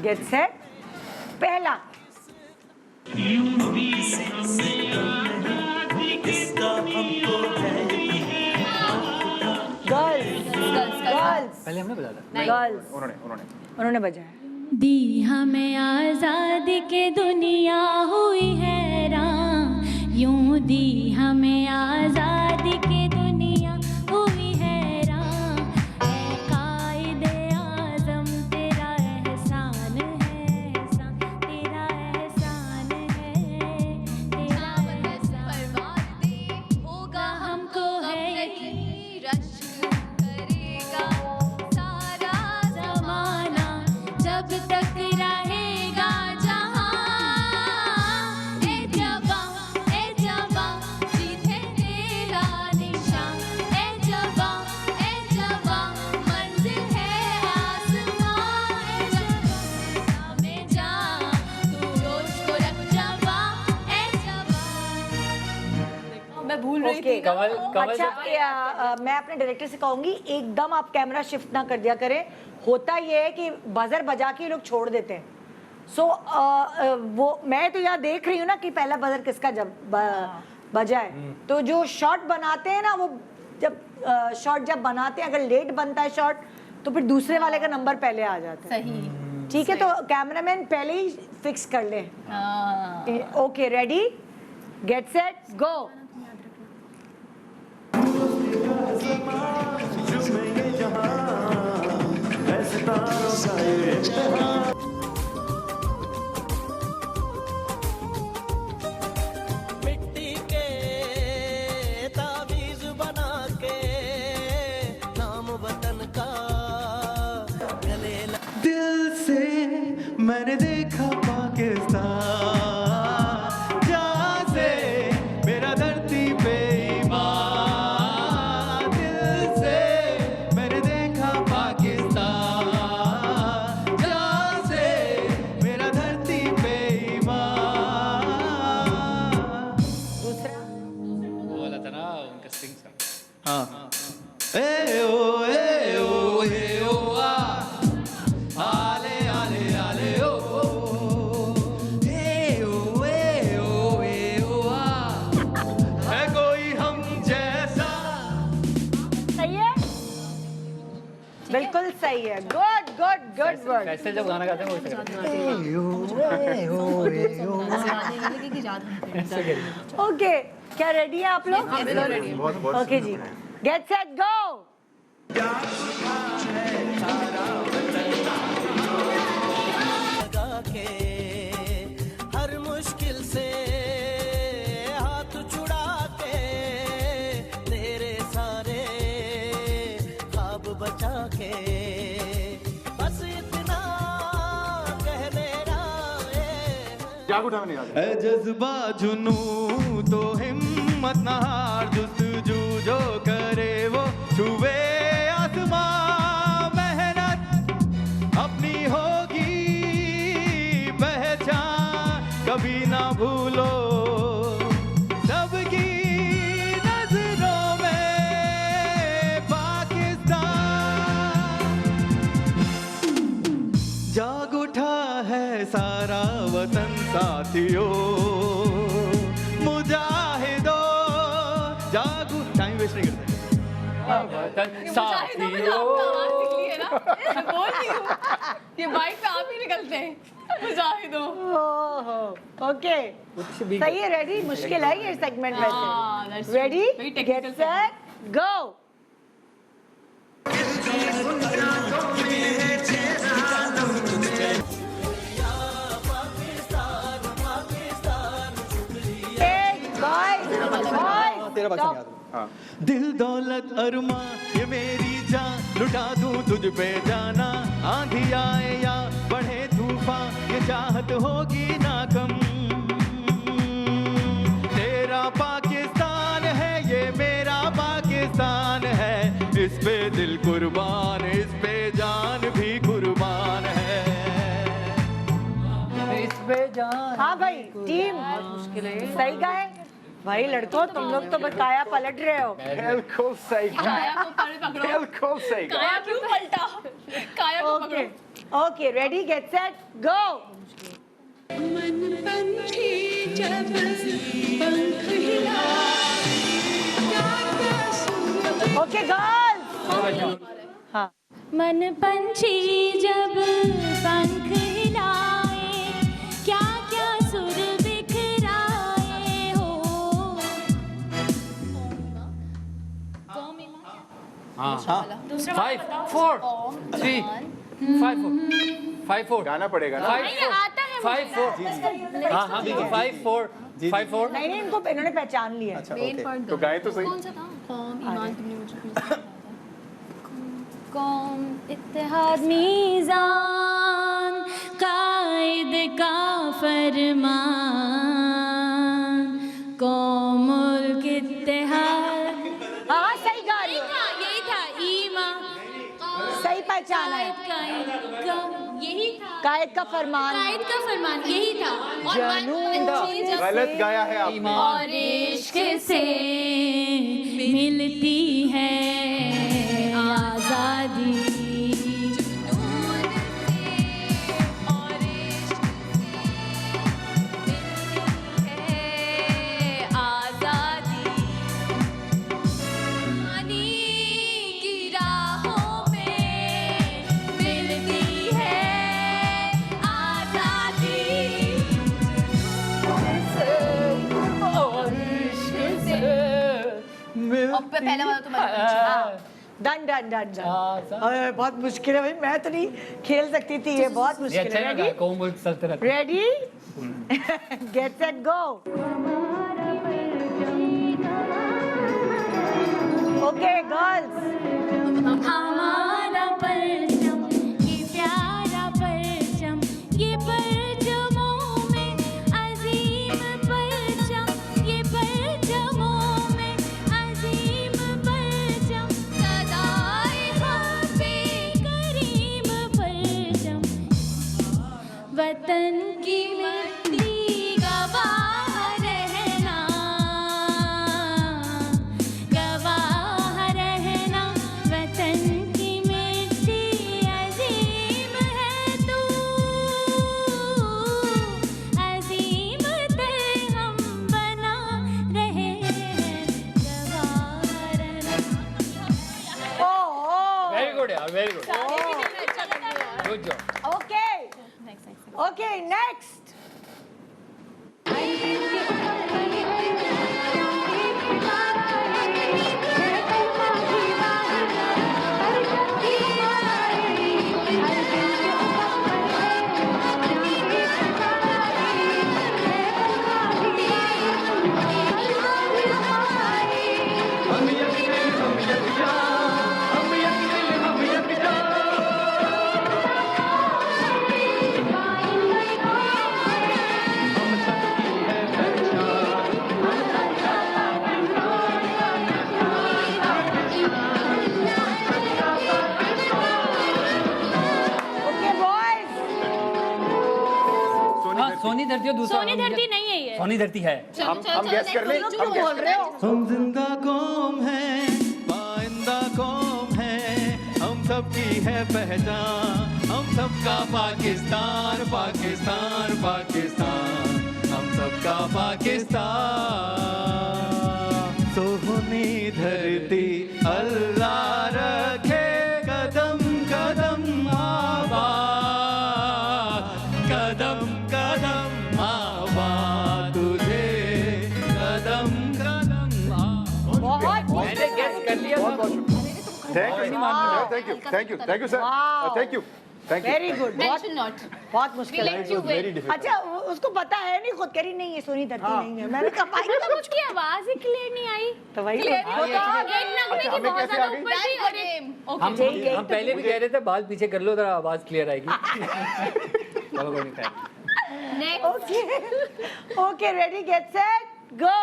get set. पहला गर्ल्स गर्ल्स पहले हमने बता था। गर्ल्स उन्होंने बजाया। दी हमें आज़ादी के दुनिया हुई हैरान, यूं दी हमें आज़ादी के दुनिया हुई हैरान। ऐ कायदे आज़म तेरा एहसान है, एहसान तेरा एहसान है, तेरा एहसान। रही थी कमल कमल अच्छा से- मैं अपने डायरेक्टर से कहूंगी एकदम आप कैमरा शिफ्ट ना कर दिया करें। होता ये है कि बजर बजा के लोग छोड़ देते हैं। सो वो मैं तो यहाँ देख रही हूँ ना कि पहला बजर किसका जब बजा है। तो जो शॉट बनाते हैं ना वो जब शॉट जब बनाते हैं अगर लेट बनता है शॉट तो फिर दूसरे वाले का नंबर पहले आ जाता है। सही ठीक है, तो कैमरामैन पहले ही फिक्स कर ले। ओके, रेडी, गेट सेट, गो। मिट्टी के तावीज बना के नाम वतन का गले दिल से मैंने देखा पाकिस्तान, जहाँ से मेरा धरती पे ईमान। दिल से मैंने देखा पाकिस्तान, जहाँ से मेरा धरती पे ईमान। दूसरा वो वाला था ना उनका सिंग सॉन्ग। हाँ, ए ओ आ, आले आले आले ओ ए ओ आ, है कोई हम जैसा। सही है, बिल्कुल सही है। Good good good word. कैसे जब गाना गाते हैं वो ऐसे करते हैं। ऐसे करिए। ओके, क्या रेडी है आप लोग? ओके जी, गेट सेट गो। लगा के हर मुश्किल से हाथ छुड़ा के तेरे सारे ख्वाब बचा के बस इतना कह मेरा है जज्बा जुनू तो हिम्मत न हार, जुस्तजू जो करे वो छुए आसमां। मेहनत अपनी होगी पहचान, कभी ना भूलो सबकी नजरों में पाकिस्तान। जाग उठा है सारा वतन साथियों, मुजाहिदों जागो। टाइम वेस्ट नहीं करते। साथियों ये बाइक पे आप ही निकलते हैं मुजाहिदों। ओके, सही है, रेडी। मुश्किल है ये सेगमेंट हाँ, वैसे। that's ready, true. Very get technical set go. दिल दौलत अरमा ये मेरी जान, लुटा दूं तुझ पे जाना। आंधी आए या बढ़े तूफान, ये चाहत होगी ना कम। तेरा पाकिस्तान है ये मेरा पाकिस्तान है, इस पे दिल कुर्बान, इस पे जान भी कुर्बान है। इस पे जान। हाँ भाई, टीम सही गाए भाई। लड़कों तुम लोग तो काया पलट रहे हो। बिल्कुल सही, काया को पकड़ो। बिल्कुल सही। काया क्यों पलटा? काया को ओके पकड़ो। ओके, रेडी गेट सेट गो। मन पंछी जब पंख हिलाए, क्या क्या सुन। ओके गर्ल्स, हाँ मन पंछी जब पंख हिलाए, क्या क्या सुर बिखराए हो। हाँ 5 4 3 5 4 गाना पड़ेगा ना। 5 4 हाँ हाँ 5 4 5 4। नहीं नहीं, इनको इन्होंने पहचान लिया है। मेन पार्ट तो गाए तो सही। कौन सा था? कौम ईमान तुमने मुझे कौम इत्तेहाद मीज़ान कायद का फरमान, कौम मुल्क इत्तेहाद। हाँ सही गा रही हो, यही था ईमान। सही पहचान है? यही था, कायद का फरमान। कायद का फरमान यही था। और गलत गाया है आपने। और इश्क से मिलती है आजादी, पहला वाला तो मैं डन डन डन डन। अरे बहुत मुश्किल है भाई, मैं तो नहीं खेल सकती थी, ये बहुत मुश्किल है। रेडी? कौन मुल्क सल्तनत। रेडी? गेट सेट गो। Okay girls. हमारा परचम, ये प्यारा परचम, ये परचमों में अजीम परचम, ये परचमों में अजीम परचम, सदाए हम पे करीम परचम, वतन की मिट्टी गवाह रहना, गवाह रहना, वतन की मिट्टी अजीम है तू, अजीम ते हम बना रहे हैं, गवाह रहना। ओह वेरी गुड यार, very good, good job. Okay okay next. Okay boys. सोनी धरती और दूसरा सोनी धरती नहीं है ये। सोनी धरती है। हम गैस कर लें। क्यों बोल रहे हो? हम जिंदा कौम है, पाइंदा कौम है, हम सबकी है पहचान, हम सबका पाकिस्तान, पाकिस्तान, पाकिस्तान, हम सबका पाकिस्तान। सोहनी धरती अल्लाह रखे कदम कदम आबाद, कदम कदम आबाद तुझे, कदम कदम आबाद। मैंने गेस कर लिया था। Thank you sir, Wow. Thank you. Very good. Mention not. बहुत मुश्किल है। Very difficult. अच्छा उसको पता है नहीं, खुद कह रही नहीं ये सोनी धरती नहीं है। मैंने कहा भाई तो उसकी आवाज ही क्लियर नहीं आई। तो वही एक नगमे की हमें बहुत कैसे ज्यादा आ गई? ऊपर थी और हम पहले भी कह रहे थे बाल पीछे कर लो जरा आवाज क्लियर आएगी। चलो कोई नहीं खैर। Next. Okay okay ready get set गो।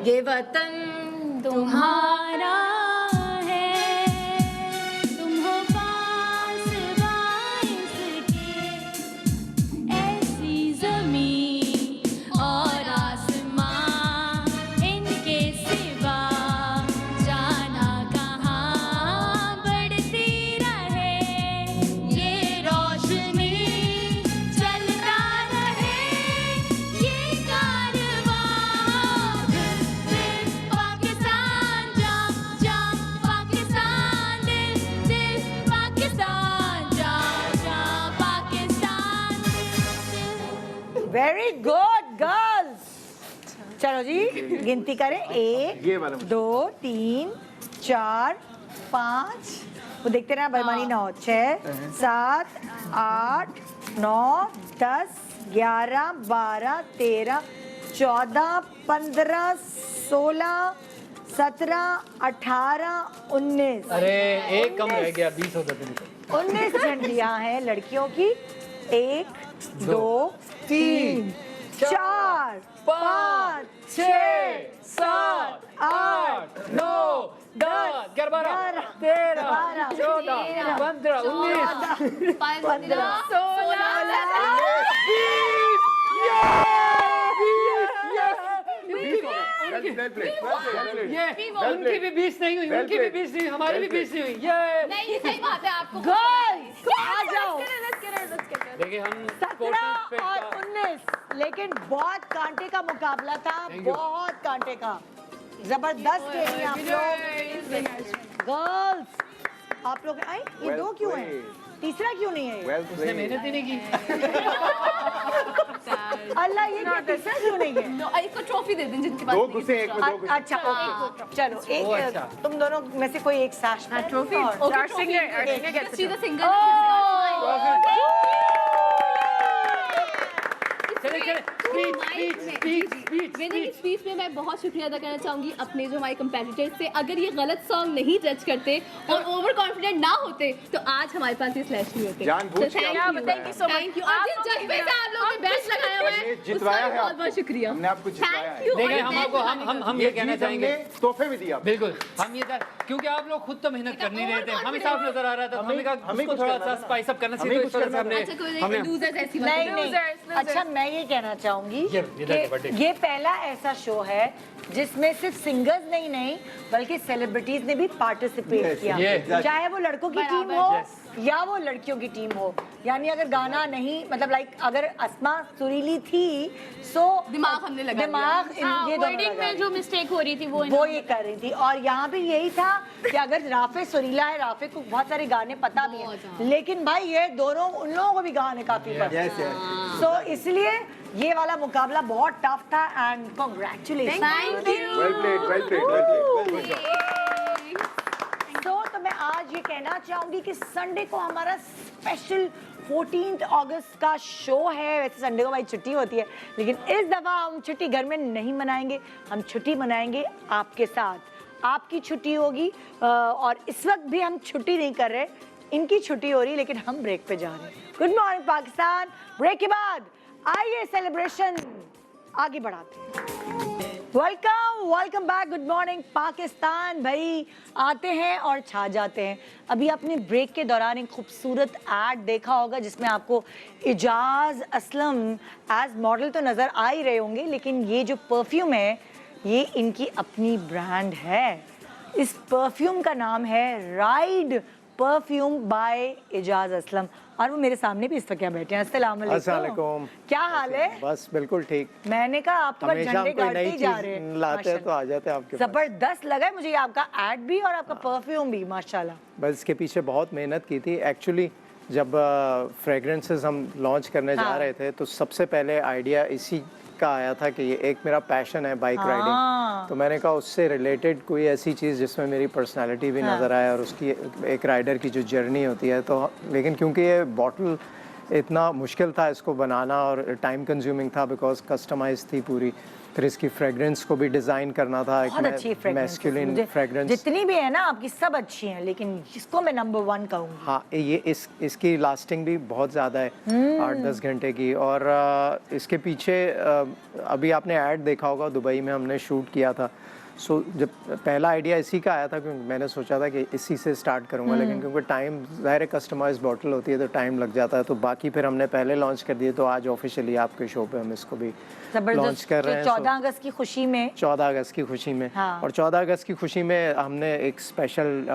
ये वतन तुम्हारा है, तुम हो पास बाइस के, ऐसी ज़मीं और आसमां, इनके सिवा जाना कहाँ, बढ़ती रहे ये रोशनी, चलता रहे ये कारवां, दिल पाकिस्तान जा जा, पाकिस्तान दिल पाकिस्तान जा जा, पाकिस्तान दिल। Very good girls. चलो जी गिनती करें। ये वाला 1 2 3 4 5, वो देखते रहे बेईमानी ना हो। 6 7 8 9 10 11 12 13 14 15 16 17 18 19। अरे एक कम रह गया, 20 होता था। 19 झंडियां हैं लड़कियों की। 1 2 3 4 5 6 7 8 9 10 11 13 14 15 19 15 Well played. ये उनकी भी 20 नहीं हुई, उनकी भी 20 नहीं हुई, हमारी भी 20 नहीं हुई। ये नहीं सही बात है आपको गर्ल्स आ जाओ। देखिए हम 17 और 19 लेकिन बहुत कांटे का मुकाबला था, बहुत कांटे का। जबरदस्त खेली आप लोग। गर्ल्स आप लोग आए, ये दो क्यों है, तीसरा क्यों नहीं है ये? Well उसने played. मेहनत ही नहीं की। अल्लाह ये क्या तीसरा क्यों नहीं है? तो इसको ट्रॉफी दे दें जिनके पास दो नहीं है। घुसे एक में दो घुसे। अच्छा ओके चलो ओ, एक अच्छा। तुम दोनों में से कोई एक साश trophy Okay, trophy. Just see the singer. चले विनिंग स्पीच में मैं बहुत शुक्रिया अदा करना चाहूंगी अपने जो हमारे कंपेटिटर्स थे। अगर ये गलत सॉन्ग नहीं जज करते और ओवर कॉन्फिडेंट ना होते तो आज हमारे पास ये स्लैश नहीं होते। जानबूझ के आपको thank you so much. Thank you. और जिस जज्बे से आप लोगों ने बेस्ट लगाया हुआ है जितवाया है बहुत बहुत शुक्रिया। हमने आपको जितवाया है। देखिए हम आपको हम ये कहना चाहेंगे, तोहफे भी दिया। बिल्कुल हम ये क्योंकि आप लोग खुद तो मेहनत कर नहीं रहे थे, हमें साफ नजर आ रहा था, हमें कहा हमें उसको कुछ थोड़ा करना सा था। स्पाइस अप करना हमें चाहिए, तो कुछ इस वजह से करना अच्छा कोई हमने लूजर्स ऐसी नहीं बात नहीं अच्छा मैं ये कहना चाहूंगी ये देखिए, बर्थडे। कि ये पहला ऐसा शो है जिसमें सिर्फ सिंगर्स नहीं बल्कि सेलिब्रिटीज ने भी पार्टिसिपेट Yes, किया yes. चाहे वो लड़कों की टीम बराबर, हो yes. या वो लड़कियों की टीम हो। यानी अगर गाना नहीं मतलब लाइक अगर अस्मा सुरीली थी सो दिमाग हमने लगा दिमाग ये दोनों वर्डिंग लगा में जो मिस्टेक हो रही थी वो ये कर रही थी। और यहाँ भी यही था कि अगर राफे सुरीला है, राफे को बहुत सारे गाने पता भी हैं, लेकिन भाई ये दोनों उन लोगों को भी गाने काफी पसंद Yes, yes. सो इसलिए ये वाला मुकाबला बहुत टफ था and congratulation. Thank you. Well played. Well good job. तो मैं आज ये कहना चाहूंगी कि संडे को हमारा स्पेशल 14 अगस्त का शो है। वैसे संडे को भाई छुट्टी होती है लेकिन इस दफा हम छुट्टी घर में नहीं मनाएंगे, हम छुट्टी मनाएंगे आपके साथ। आपकी छुट्टी होगी और इस वक्त भी हम छुट्टी नहीं कर रहे, इनकी छुट्टी हो रही लेकिन हम ब्रेक पे जा रहे हैं। Good morning Pakistan. ब्रेक के बाद आइए सेलिब्रेशन आगे बढ़ाते हैं। Welcome back. Good morning Pakistan. भाई आते हैं और छा जाते हैं। अभी आपने ब्रेक के दौरान एक खूबसूरत ऐड देखा होगा जिसमें आपको इजाज़ असलम एज मॉडल तो नज़र आ ही रहे होंगे, लेकिन ये जो परफ्यूम है ये इनकी अपनी ब्रांड है। इस परफ्यूम का नाम है ride perfume by Ijaz Aslam और वो मेरे सामने भी इस वक्त क्या बैठे हैं। अस्सलाम वालेकुम। क्या हाल है? बस बिल्कुल ठीक। मैंने कहा आप तो बस हमेशा झंडे हम कोई गाड़ते नई ही जा रहे चीज हैं। लाते हैं तो आ जाते हैं आपके पास। जबरदस्त लगा है मुझे ये आपका एड भी और आपका परफ्यूम भी माशाल्लाह। बस इसके पीछे बहुत मेहनत की थी। एक्चुअली जब फ्रेगरेंसेस हम लॉन्च करने जा हाँ। रहे थे तो सबसे पहले आइडिया इसी का आया था कि ये एक मेरा पैशन है बाइक हाँ। राइडिंग, तो मैंने कहा उससे रिलेटेड कोई ऐसी चीज़ जिसमें मेरी पर्सनालिटी भी हाँ। नज़र आए और उसकी एक राइडर की जो जर्नी होती है। तो लेकिन क्योंकि ये बॉटल इतना मुश्किल था इसको बनाना और टाइम कंज्यूमिंग था बिकॉज कस्टमाइज थी पूरी, फिर इसकी फ्रेगरेंस को भी डिज़ाइन करना था। बहुत अच्छी मैस्कुलिन फ्रेगरेंस जितनी भी है ना आपकी सब अच्छी हैं, लेकिन इसको मैं नंबर 1 कहूँगी। हाँ ये इसकी लास्टिंग भी बहुत ज़्यादा है, 8-10 घंटे की। और इसके पीछे अभी आपने ऐड देखा होगा, दुबई में हमने शूट किया था। सो जब पहला आइडिया इसी का आया था क्योंकि मैंने सोचा था कि इसी से स्टार्ट करूँगा, लेकिन क्योंकि टाइम ज़ाहिर कस्टमाइज बॉटल होती है तो टाइम लग जाता है, तो बाकी फिर हमने पहले लॉन्च कर दिए। तो आज ऑफिशियली आपके शो पे हम इसको भी लॉन्च कर रहे हैं। 14 अगस्त की खुशी में 14 अगस्त की खुशी में हाँ। और 14 अगस्त की खुशी में हमने एक स्पेशल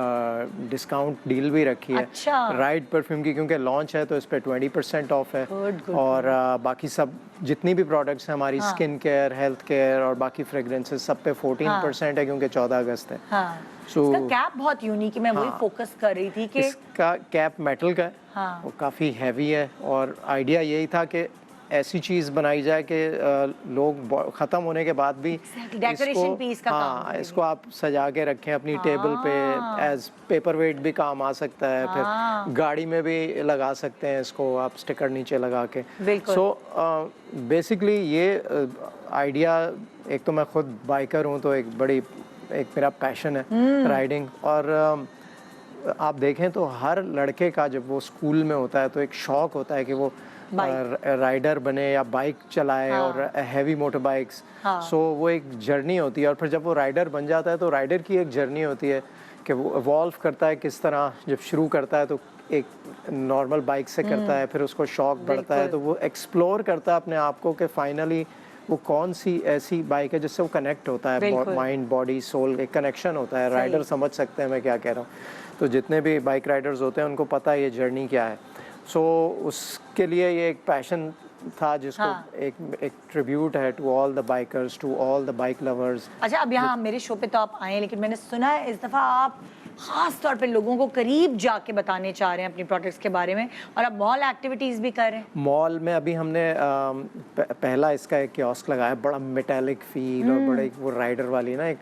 डिस्काउंट डील भी रखी है अच्छा। राइड परफ्यूम की, क्योंकि लॉन्च है तो इस पे 20% ऑफ है। Good, और बाकी सब जितनी भी प्रोडक्ट्स हैं हमारी स्किन केयर, हेल्थ केयर और बाकी फ्रेगरेंसेस सब पे 14% है क्योंकि 14 अगस्त है। हाँ। So- इसका कैप बहुत यूनिक है, मैं वही हाँ। फोकस कर रही थी कि इसका कैप मेटल का है, हाँ। वो काफ़ी हैवी है और आइडिया यही था कि ऐसी चीज़ बनाई जाए कि लोग ख़त्म होने के बाद भी डेकोरेशन पीस का काम हाँ करेगी। इसको आप सजा के रखें अपनी टेबल पे, एज पेपर वेट भी काम आ सकता है। फिर गाड़ी में भी लगा सकते हैं इसको आप स्टिकर नीचे लगा के। बिल्कुल। सो बेसिकली ये आइडिया, एक तो मैं खुद बाइकर हूँ तो एक मेरा पैशन है राइडिंग। और आप देखें तो हर लड़के का जब वो स्कूल में होता है तो एक शौक होता है कि वो राइडर बने या बाइक चलाए और हैवी मोटर बाइक्स, सो वो एक जर्नी होती है। और फिर जब वो राइडर बन जाता है तो राइडर की एक जर्नी होती है कि वो इवॉल्व करता है किस तरह। जब शुरू करता है तो एक नॉर्मल बाइक से करता है, फिर उसको शौक बढ़ता है तो वो एक्सप्लोर करता है अपने आप को कि फाइनली वो कौन सी ऐसी बाइक है जिससे वो कनेक्ट होता है, माइंड बॉडी सोल एक कनेक्शन होता है। राइडर समझ सकते हैं मैं क्या कह रहा हूँ। तो जितने भी बाइक राइडर्स होते हैं उनको पता है ये जर्नी क्या है। सो उसके लिए ये एक पैशन था जिसको एक ट्रिब्यूट है to all the bikers, to all the bike lovers. अच्छा, अब यहाँ मेरे शो पे तो आप आए, लेकिन मैंने सुना है इस दफ़ा आप ख़ास तौर पे लोगों को करीब जाके बताने चाह रहे हैं अपनी प्रोडक्ट्स के बारे में, और अब मॉल एक्टिविटीज़ भी कर रहे हैं। मॉल में अभी हमने पहला इसका एक कियोस्क लगाया, बड़ा मेटालिक फील और बड़े वो राइडर वाली ना एक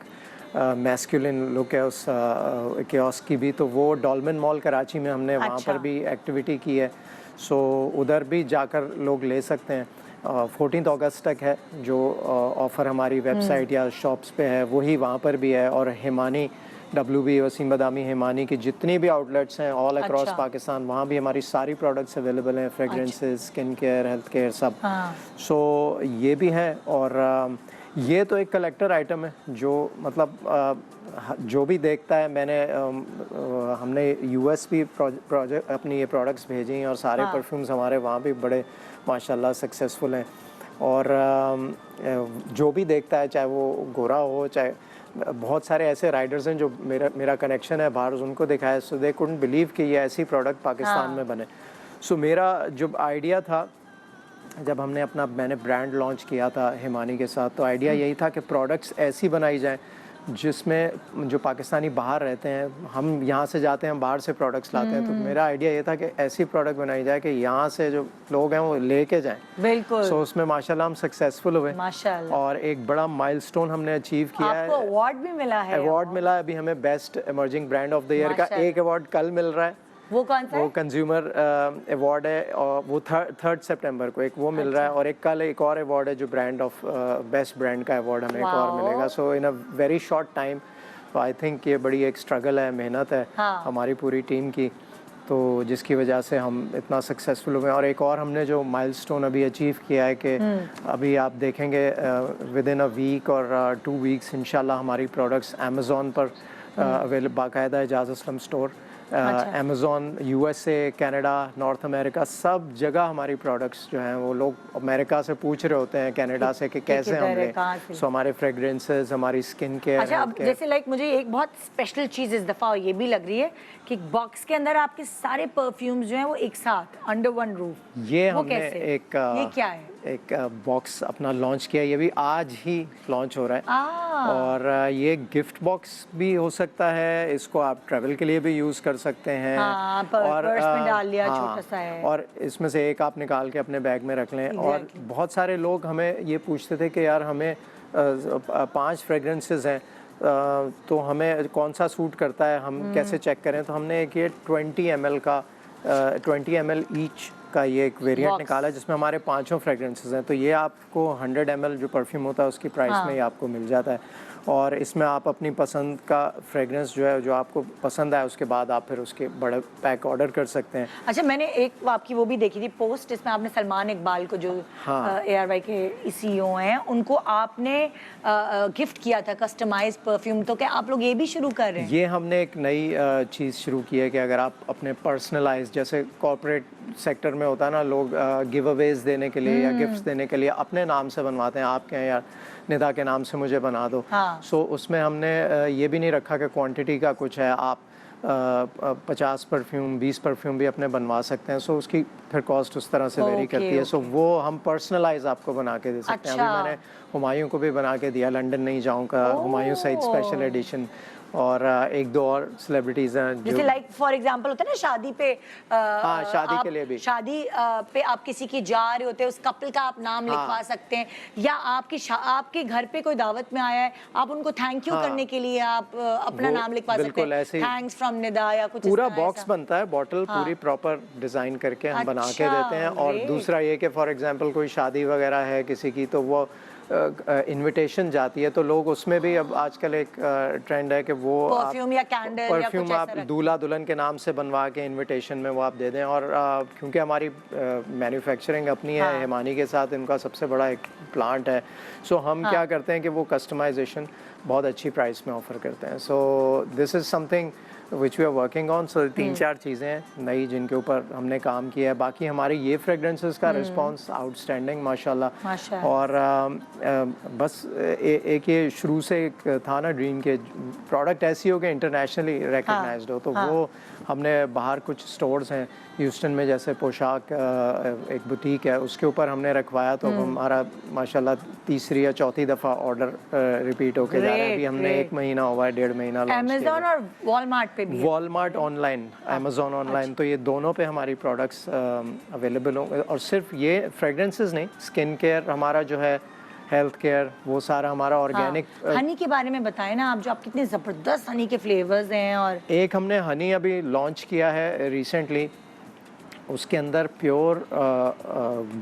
मैस्कुलिन लुक है उस कियोस्क की भी। तो वो डॉल्मेन मॉल कराची में हमने वहाँ पर भी एक्टिविटी की है। सो उधर भी जाकर लोग ले सकते हैं। 14 अगस्त तक है जो ऑफ़र हमारी वेबसाइट या शॉप्स पे है, वही वहाँ पर भी है। और हिमानी WB वसीम बदामी हिमानी की जितनी भी आउटलेट्स हैं ऑल अक्रॉस पाकिस्तान, वहाँ भी हमारी सारी प्रोडक्ट्स अवेलेबल हैं, fragrances, skin care, health care सब। सो ये भी है। और ये तो एक कलेक्टर आइटम है जो मतलब जो भी देखता है। हमने US भी प्रोजेक्ट अपनी ये प्रोडक्ट्स भेजी हैं और सारे परफ्यूम्स हमारे वहाँ भी बड़े माशाल्लाह सक्सेसफुल हैं। और जो भी देखता है, चाहे वो गोरा हो, चाहे बहुत सारे ऐसे राइडर्स हैं जो मेरा कनेक्शन है बाहर, उनको दिखाया, सो दे कुडंट बिलीव कि ये ऐसी प्रोडक्ट पाकिस्तान में बने। सो मेरा जो आइडिया था जब मैंने ब्रांड लॉन्च किया था हिमानी के साथ, तो आइडिया यही था कि प्रोडक्ट्स ऐसी बनाई जाएं जिसमें जो पाकिस्तानी बाहर रहते हैं, हम यहाँ से जाते हैं, बाहर से प्रोडक्ट्स लाते हैं, तो मेरा आइडिया ये था कि ऐसी प्रोडक्ट बनाई जाए कि यहाँ से जो लोग हैं वो लेके जाएं। बिल्कुल। सो उसमें माशाल्लाह हम सक्सेसफुल हुए माशाल्लाह। और एक बड़ा माइलस्टोन हमने अचीव किया है। आपको अवार्ड भी मिला है? अवार्ड मिला है अभी हमें best emerging brand of the year का। एक अवार्ड कल मिल रहा है। वो कौन सा है? वो कंज्यूमर अवार्ड है और वो 3 सितंबर को एक वो मिल रहा है। और एक कल एक और अवार्ड है जो ब्रांड ऑफ बेस्ट ब्रांड का अवार्ड हमें एक और मिलेगा। सो इन अ वेरी शॉर्ट टाइम। तो आई थिंक ये बड़ी एक स्ट्रगल है, मेहनत है हमारी पूरी टीम की, तो जिसकी वजह से हम इतना सक्सेसफुल हुए। और एक और हमने जो माइलस्टोन अभी अचीव किया है कि अभी आप देखेंगे विद इन अ वीक और 2 वीक्स इंशाल्लाह हमारी प्रोडक्ट्स अमेज़ॉन पर अवेलेबल, बाकायदा Ejaz Aslam store, Amazon, USA, Canada, North America, सब जगह हमारी प्रोडक्ट्स जो हैं वो लोग अमेरिका से पूछ रहे होते हैं, कनाडा से कि कैसे हम लें। सो हमारे फ्रेगरेंसेस, हमारी स्किन केयर। अच्छा, अब जैसे लाइक मुझे एक बहुत स्पेशल चीज़ इस दफ़ा ये भी लग रही है कि बॉक्स के अंदर आपके सारे परफ्यूम्स जो हैं वो एक साथ अंडर वन रूफ। ये हमने ये क्या है? एक बॉक्स अपना लॉन्च किया, ये भी आज ही लॉन्च हो रहा है। और ये गिफ्ट बॉक्स भी हो सकता है, इसको आप ट्रैवल के लिए भी यूज़ कर सकते हैं। और पर्स में डाल लिया, छोटा सा है। और इसमें से एक आप निकाल के अपने बैग में रख लें। और बहुत सारे लोग हमें ये पूछते थे कि यार हमें 5 फ्रेगरेंसेस हैं तो हमें कौन सा सूट करता है, हम कैसे चेक करें। तो हमने एक ये 20 ml का 20 ml ईच का ये एक वेरिएंट निकाला है जिसमें हमारे 5 फ्रेगरेंसेस हैं। तो ये आपको 100 ml जो परफ्यूम होता है उसकी प्राइस में ही आपको मिल जाता है। और इसमें आप अपनी पसंद का फ्रेगरेंस जो है, जो आपको पसंद आए, उसके बाद आप फिर उसके बड़े पैक ऑर्डर कर सकते हैं। अच्छा, मैंने एक आपकी वो भी देखी थी पोस्ट, इसमें आपने सलमान इकबाल को जो ARY के CEO हैं उनको आपने गिफ्ट किया था कस्टमाइज्ड परफ्यूम। तो क्या आप लोग ये भी शुरू कर रहे हैं? ये हमने एक नई चीज़ शुरू की है कि अगर आप अपने पर्सनलाइज, जैसे कॉर्पोरेट सेक्टर में होता है ना, लोग गिव अवेज देने के लिए या गिफ्ट्स देने के लिए अपने नाम से बनवाते हैं, आप कहें यार निदा के नाम से मुझे बना दो। सो उसमें हमने ये भी नहीं रखा कि क्वांटिटी का कुछ है, आप 50 परफ्यूम 20 परफ्यूम भी अपने बनवा सकते हैं। सो उसकी फिर कॉस्ट उस तरह से वेरी करती है। सो वो हम पर्सनलाइज आपको बना के दे सकते हैं। अभी मैंने हुमायूं को भी बना के दिया, लंदन नहीं जाऊँ का हुमायूं सईद स्पेशल एडिशन। और 1-2 और सेलिब्रिटीज हैं जैसे लाइक फॉर एग्जांपल होता है ना शादी पे, शादी के लिए भी, शादी पे आप किसी की जा रहे होते हैं, उस कपल का आप नाम लिखवा सकते हैं। या आपके घर पे कोई दावत में आया है, आप उनको थैंक यू करने के लिए आप अपना नाम लिखवा सकते हैं, थैंक्स फ्रॉम निदा या कुछ। पूरा बॉक्स बनता है, बॉटल पूरी प्रॉपर डिजाइन करके हम बना के देते हैं। और दूसरा ये कि फॉर एग्जांपल कोई शादी वगैरह है किसी की, तो वो इनविटेशन जाती है तो लोग उसमें भी अब आजकल एक ट्रेंड है कि वो परफ्यूम या कैंडल या कुछ परफ्यूम ऐसा आप रखें। दूल्हा दुल्हन के नाम से बनवा के इनविटेशन में वो आप दे दें। और क्योंकि हमारी मैन्युफैक्चरिंग अपनी है, हिमानी के साथ इनका सबसे बड़ा एक प्लांट है, सो हम क्या करते हैं कि वो कस्टमाइजेशन बहुत अच्छी प्राइस में ऑफ़र करते हैं। So this is something which we are working on. So 3-4 चीज़ें हैं नई जिनके ऊपर हमने काम किया है। बाकी हमारी ये फ्रेगरेंसेस का रिस्पांस आउटस्टैंडिंग माशाल्लाह। और बस एक ये शुरू से एक था ना ड्रीम के प्रोडक्ट ऐसी हो कि इंटरनेशनली रिकग्नाइज्ड हो, तो वो हमने बाहर कुछ स्टोर्स हैं ह्यूस्टन में, जैसे पोशाक एक बुटीक है, उसके ऊपर हमने रखवाया तो हमारा माशाल्लाह तीसरी या चौथी दफ़ा ऑर्डर रिपीट होके जा रहा है। अभी हमने 1 महीना हुआ है, 1.5 महीना अमेज़न और वॉलमार्ट पे भी है। वॉलमार्ट ऑनलाइन, अमेज़ॉन ऑनलाइन, तो ये दोनों पे हमारी प्रोडक्ट्स अवेलेबल होंगे। और सिर्फ ये फ्रेगरेंसेस नहीं, स्किन केयर हमारा जो है, हेल्थ केयर, वो सारा हमारा ऑर्गेनिक। हनी के बारे में बताएं ना आप, जो आप कितने ज़बरदस्त हनी के फ्लेवर्स हैं। और एक हमने हनी अभी लॉन्च किया है रिसेंटली, उसके अंदर प्योर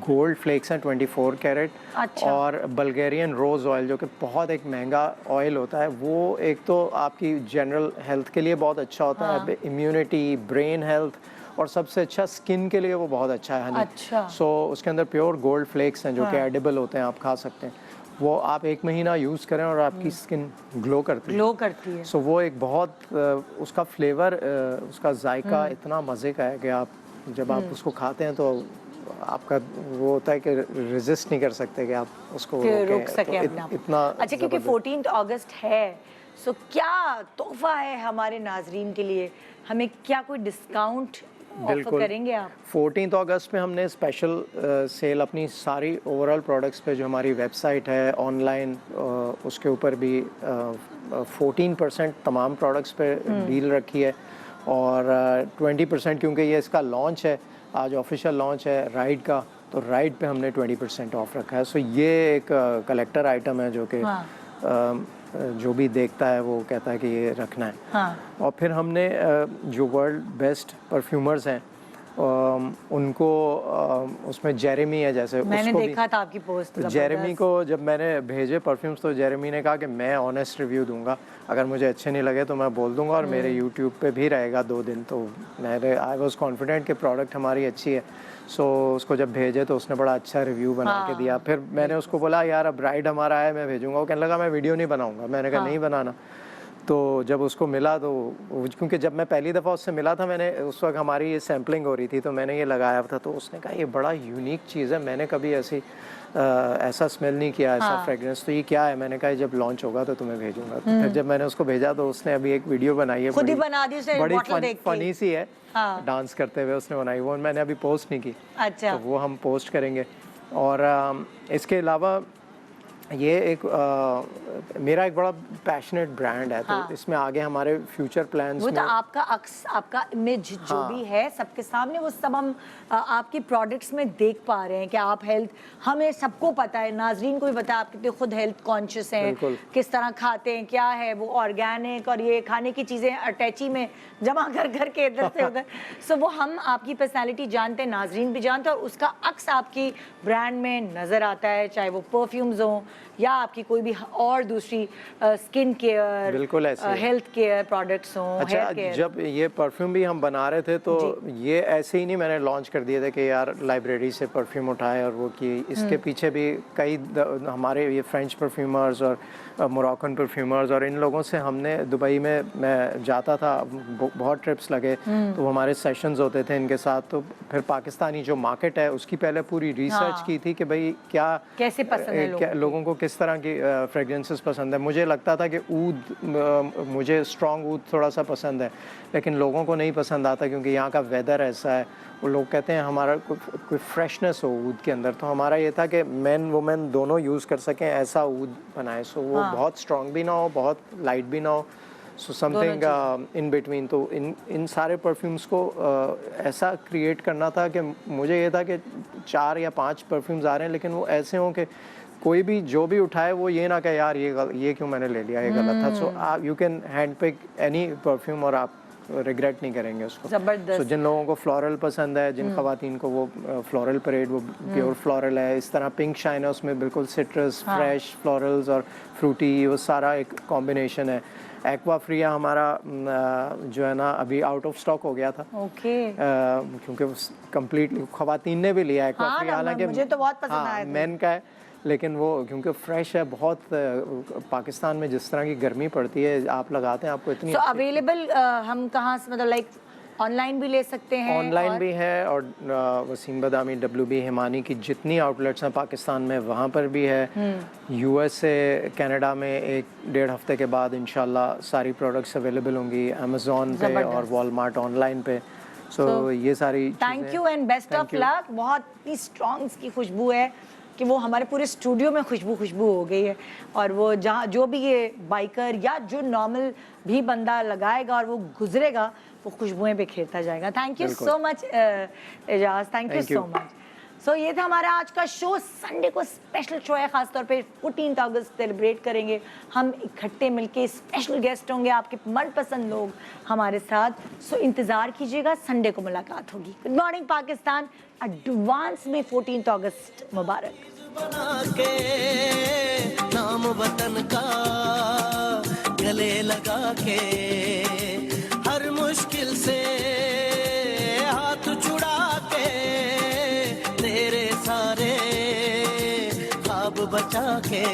गोल्ड फ्लेक्स हैं 24 कैरेट। अच्छा। और बल्गेरियन रोज़ ऑयल जो कि बहुत एक महंगा ऑयल होता है, वो एक तो आपकी जनरल हेल्थ के लिए बहुत अच्छा होता है, इम्यूनिटी, ब्रेन हेल्थ, और सबसे अच्छा स्किन के लिए वो बहुत अच्छा है हनी। अच्छा। सो उसके अंदर प्योर गोल्ड फ्लेक्स हैं जो कि एडिबल होते हैं, आप खा सकते हैं। वो आप 1 महीना यूज़ करें और आपकी स्किन ग्लो करती है। सो वो एक बहुत उसका फ्लेवर, उसका जायका इतना मज़े का है कि आप जब आप उसको खाते हैं तो आपका वो होता है कि रेजिस्ट नहीं कर सकते कि आप उसको रोक सके अपने आप। इतना अच्छा, क्योंकि 14 अगस्त है, सो क्या तोहफा है हमारे नाजरीन के लिए? हमें क्या कोई डिस्काउंट ऑफर करेंगे आप? 14 अगस्त में हमने स्पेशल सेल अपनी सारी ओवरऑल प्रोडक्ट्स पे, जो हमारी वेबसाइट है, ऑनलाइन, उसके ऊपर भी 14% तमाम प्रोडक्ट्स पे डील रखी है। और 20% क्योंकि ये इसका लॉन्च है, आज ऑफिशियल लॉन्च है राइड का, तो राइड पे हमने 20% ऑफ रखा है। सो ये एक कलेक्टर आइटम है जो कि जो भी देखता है वो कहता है कि ये रखना है। और फिर हमने जो वर्ल्ड बेस्ट परफ्यूमर्स हैं उनको, उसमें जेरेमी है, जैसे मैंने उसको देखा था आपकी पोस्ट। तो जेरेमी को जब मैंने भेजे परफ्यूम्स, तो जेरेमी ने कहा कि मैं ऑनेस्ट रिव्यू दूंगा, अगर मुझे अच्छे नहीं लगे तो मैं बोल दूंगा, और मेरे यूट्यूब पे भी रहेगा 2 दिन। तो मैंने आई वॉज कॉन्फिडेंट कि प्रोडक्ट हमारी अच्छी है। सो उसको जब भेजे तो उसने बड़ा अच्छा रिव्यू बना के दिया। फिर मैंने उसको बोला यार अब राइड हमारा है, मैं भेजूंगा। वो कहने लगा मैं वीडियो नहीं बनाऊंगा। मैंने कहा नहीं बनाना। तो जब उसको मिला तो, क्योंकि जब मैं पहली दफ़ा उससे मिला था, मैंने उस वक्त हमारी ये सैम्पलिंग हो रही थी, तो मैंने ये लगाया था, तो उसने कहा ये बड़ा यूनिक चीज़ है, मैंने कभी ऐसा स्मेल नहीं किया, ऐसा फ्रेगरेंस, तो ये क्या है? मैंने कहा जब लॉन्च होगा तो तुम्हें भेजूंगा। तो फिर जब मैंने उसको भेजा तो उसने अभी एक वीडियो बनाई है, खुद ही बना दी, बड़ी फनी सी है, डांस करते हुए उसने बनाई, वो मैंने अभी पोस्ट नहीं की। अच्छा। तो वो हम पोस्ट करेंगे। और इसके अलावा ये एक मेरा एक बड़ा पैशनेट ब्रांड है, तो इसमें आगे हमारे फ्यूचर प्लान्स वो में तो आपका आपका इमेज जो भी है सबके सामने, वो सब हम आपकी प्रोडक्ट्स में देख पा रहे हैं कि आप हेल्थ, हमें सबको पता है, नाजरीन को भी पता है आप कितने खुद हेल्थ कॉन्शियस हैं, किस तरह खाते हैं, क्या है वो ऑर्गेनिक, और ये खाने की चीज़ें अटैची में जमा कर के इधर से उधर। सो वो हम आपकी पर्सनैलिटी जानते हैं, नाजरीन भी जानते हैं, और उसका अक्स आपकी ब्रांड में नज़र आता है, चाहे वो परफ्यूम्स हों या आपकी कोई भी और दूसरी स्किन केयर, बिल्कुल ऐसे हेल्थ केयर प्रोडक्ट्स हों। अच्छा, जब ये परफ्यूम भी हम बना रहे थे तो ये ऐसे ही नहीं मैंने लॉन्च कर दिए थे कि यार लाइब्रेरी से परफ्यूम उठाए और वो किए। इसके पीछे भी कई हमारे ये फ्रेंच परफ्यूमर्स और मोरक्कन परफ्यूमर्स और इन लोगों से हमने, दुबई में मैं जाता था, बहुत ट्रिप्स लगे, तो हमारे सेशंस होते थे इनके साथ। तो फिर पाकिस्तानी जो मार्केट है उसकी पहले पूरी रिसर्च की थी कि भाई क्या कैसे पसंद है लोगों को, किस तरह की फ्रेगरेंसेस पसंद है। मुझे लगता था कि ऊद, मुझे स्ट्रॉन्ग ऊद थोड़ा सा पसंद है, लेकिन लोगों को नहीं पसंद आता क्योंकि यहाँ का वेदर ऐसा है। वो लोग कहते हैं हमारा कोई फ्रेशनेस हो ऊद के अंदर। तो हमारा ये था कि मेन वुमेन दोनों यूज़ कर सकें, ऐसा ऊद बनाए, सो वो बहुत स्ट्रॉन्ग भी ना हो, बहुत लाइट भी ना हो, सो समथिंग इन बिटवीन। तो इन सारे परफ्यूम्स को ऐसा क्रिएट करना था कि मुझे ये था कि 4 या 5 परफ्यूम्स आ रहे हैं, लेकिन वो ऐसे हों कि कोई भी जो भी उठाए वो ये ना कहे यार ये क्यों मैंने ले लिया, ये गलत था। So you can hand pick any perfume और आप रिग्रेट नहीं करेंगे उसको। जबरदस्त। So, जिन लोगों को फ्लोरल पसंद है, जिन खवातीन को वो फ्लोरल परेड वो प्योर फ्लोरल है, इस तरह पिंक शाइन है उसमें, बिल्कुल सिट्रस फ्रेश फ्लोरल्स और फ्रूटी, वो सारा एक कॉम्बिनेशन है। एक्वा फ्रिया हमारा जो है ना अभी आउट ऑफ स्टॉक हो गया था, ओके। क्योंकि कंप्लीटली खवातीन ने भी लिया एक्वा हाँ फ्रिया, ना, हालांकि मुझे तो बहुत पसंद आया था। मेन का है, लेकिन वो क्योंकि फ्रेश है बहुत। पाकिस्तान में जिस तरह की गर्मी पड़ती है, आप लगाते हैं आपको इतनी सो अवेलेबल हम कहाँ से, मतलब लाइक ऑनलाइन भी ले सकते हैं? ऑनलाइन और भी है, और वसीम बदामी WB हिमानी की जितनी आउटलेट्स हैं पाकिस्तान में वहाँ पर भी है। USA कनाडा में 1-1.5 हफ्ते के बाद इंशाल्लाह सारी प्रोडक्ट्स अवेलेबल होंगी अमेज़ॉन पे और वॉलमार्ट ऑनलाइन पे। सो ये सारी thank you and best of luck. बहुत ही स्ट्रॉन्ग की खुशबू है कि वो हमारे पूरे स्टूडियो में खुशबू हो गई है, और वो जहाँ जो भी ये बाइकर या जो नॉर्मल भी बंदा लगाएगा और वो गुजरेगा, वो खुशबुएं बिखेरता जाएगा। Thank you so much Ejaz, thank you so much. So ये था हमारा आज का शो। संडे को स्पेशल शो है, खासतौर पे 14 अगस्त सेलिब्रेट करेंगे हम इकट्ठे मिलके। स्पेशल गेस्ट होंगे, आपके मनपसंद लोग हमारे साथ। सो इंतज़ार कीजिएगा, संडे को मुलाकात होगी। गुड मॉर्निंग पाकिस्तान, एडवांस में 14 अगस्त मुबारक। बना के नाम वतन का गले लगा के, हर मुश्किल से हाथ छुड़ा के, तेरे सारे ख्वाब बचा के।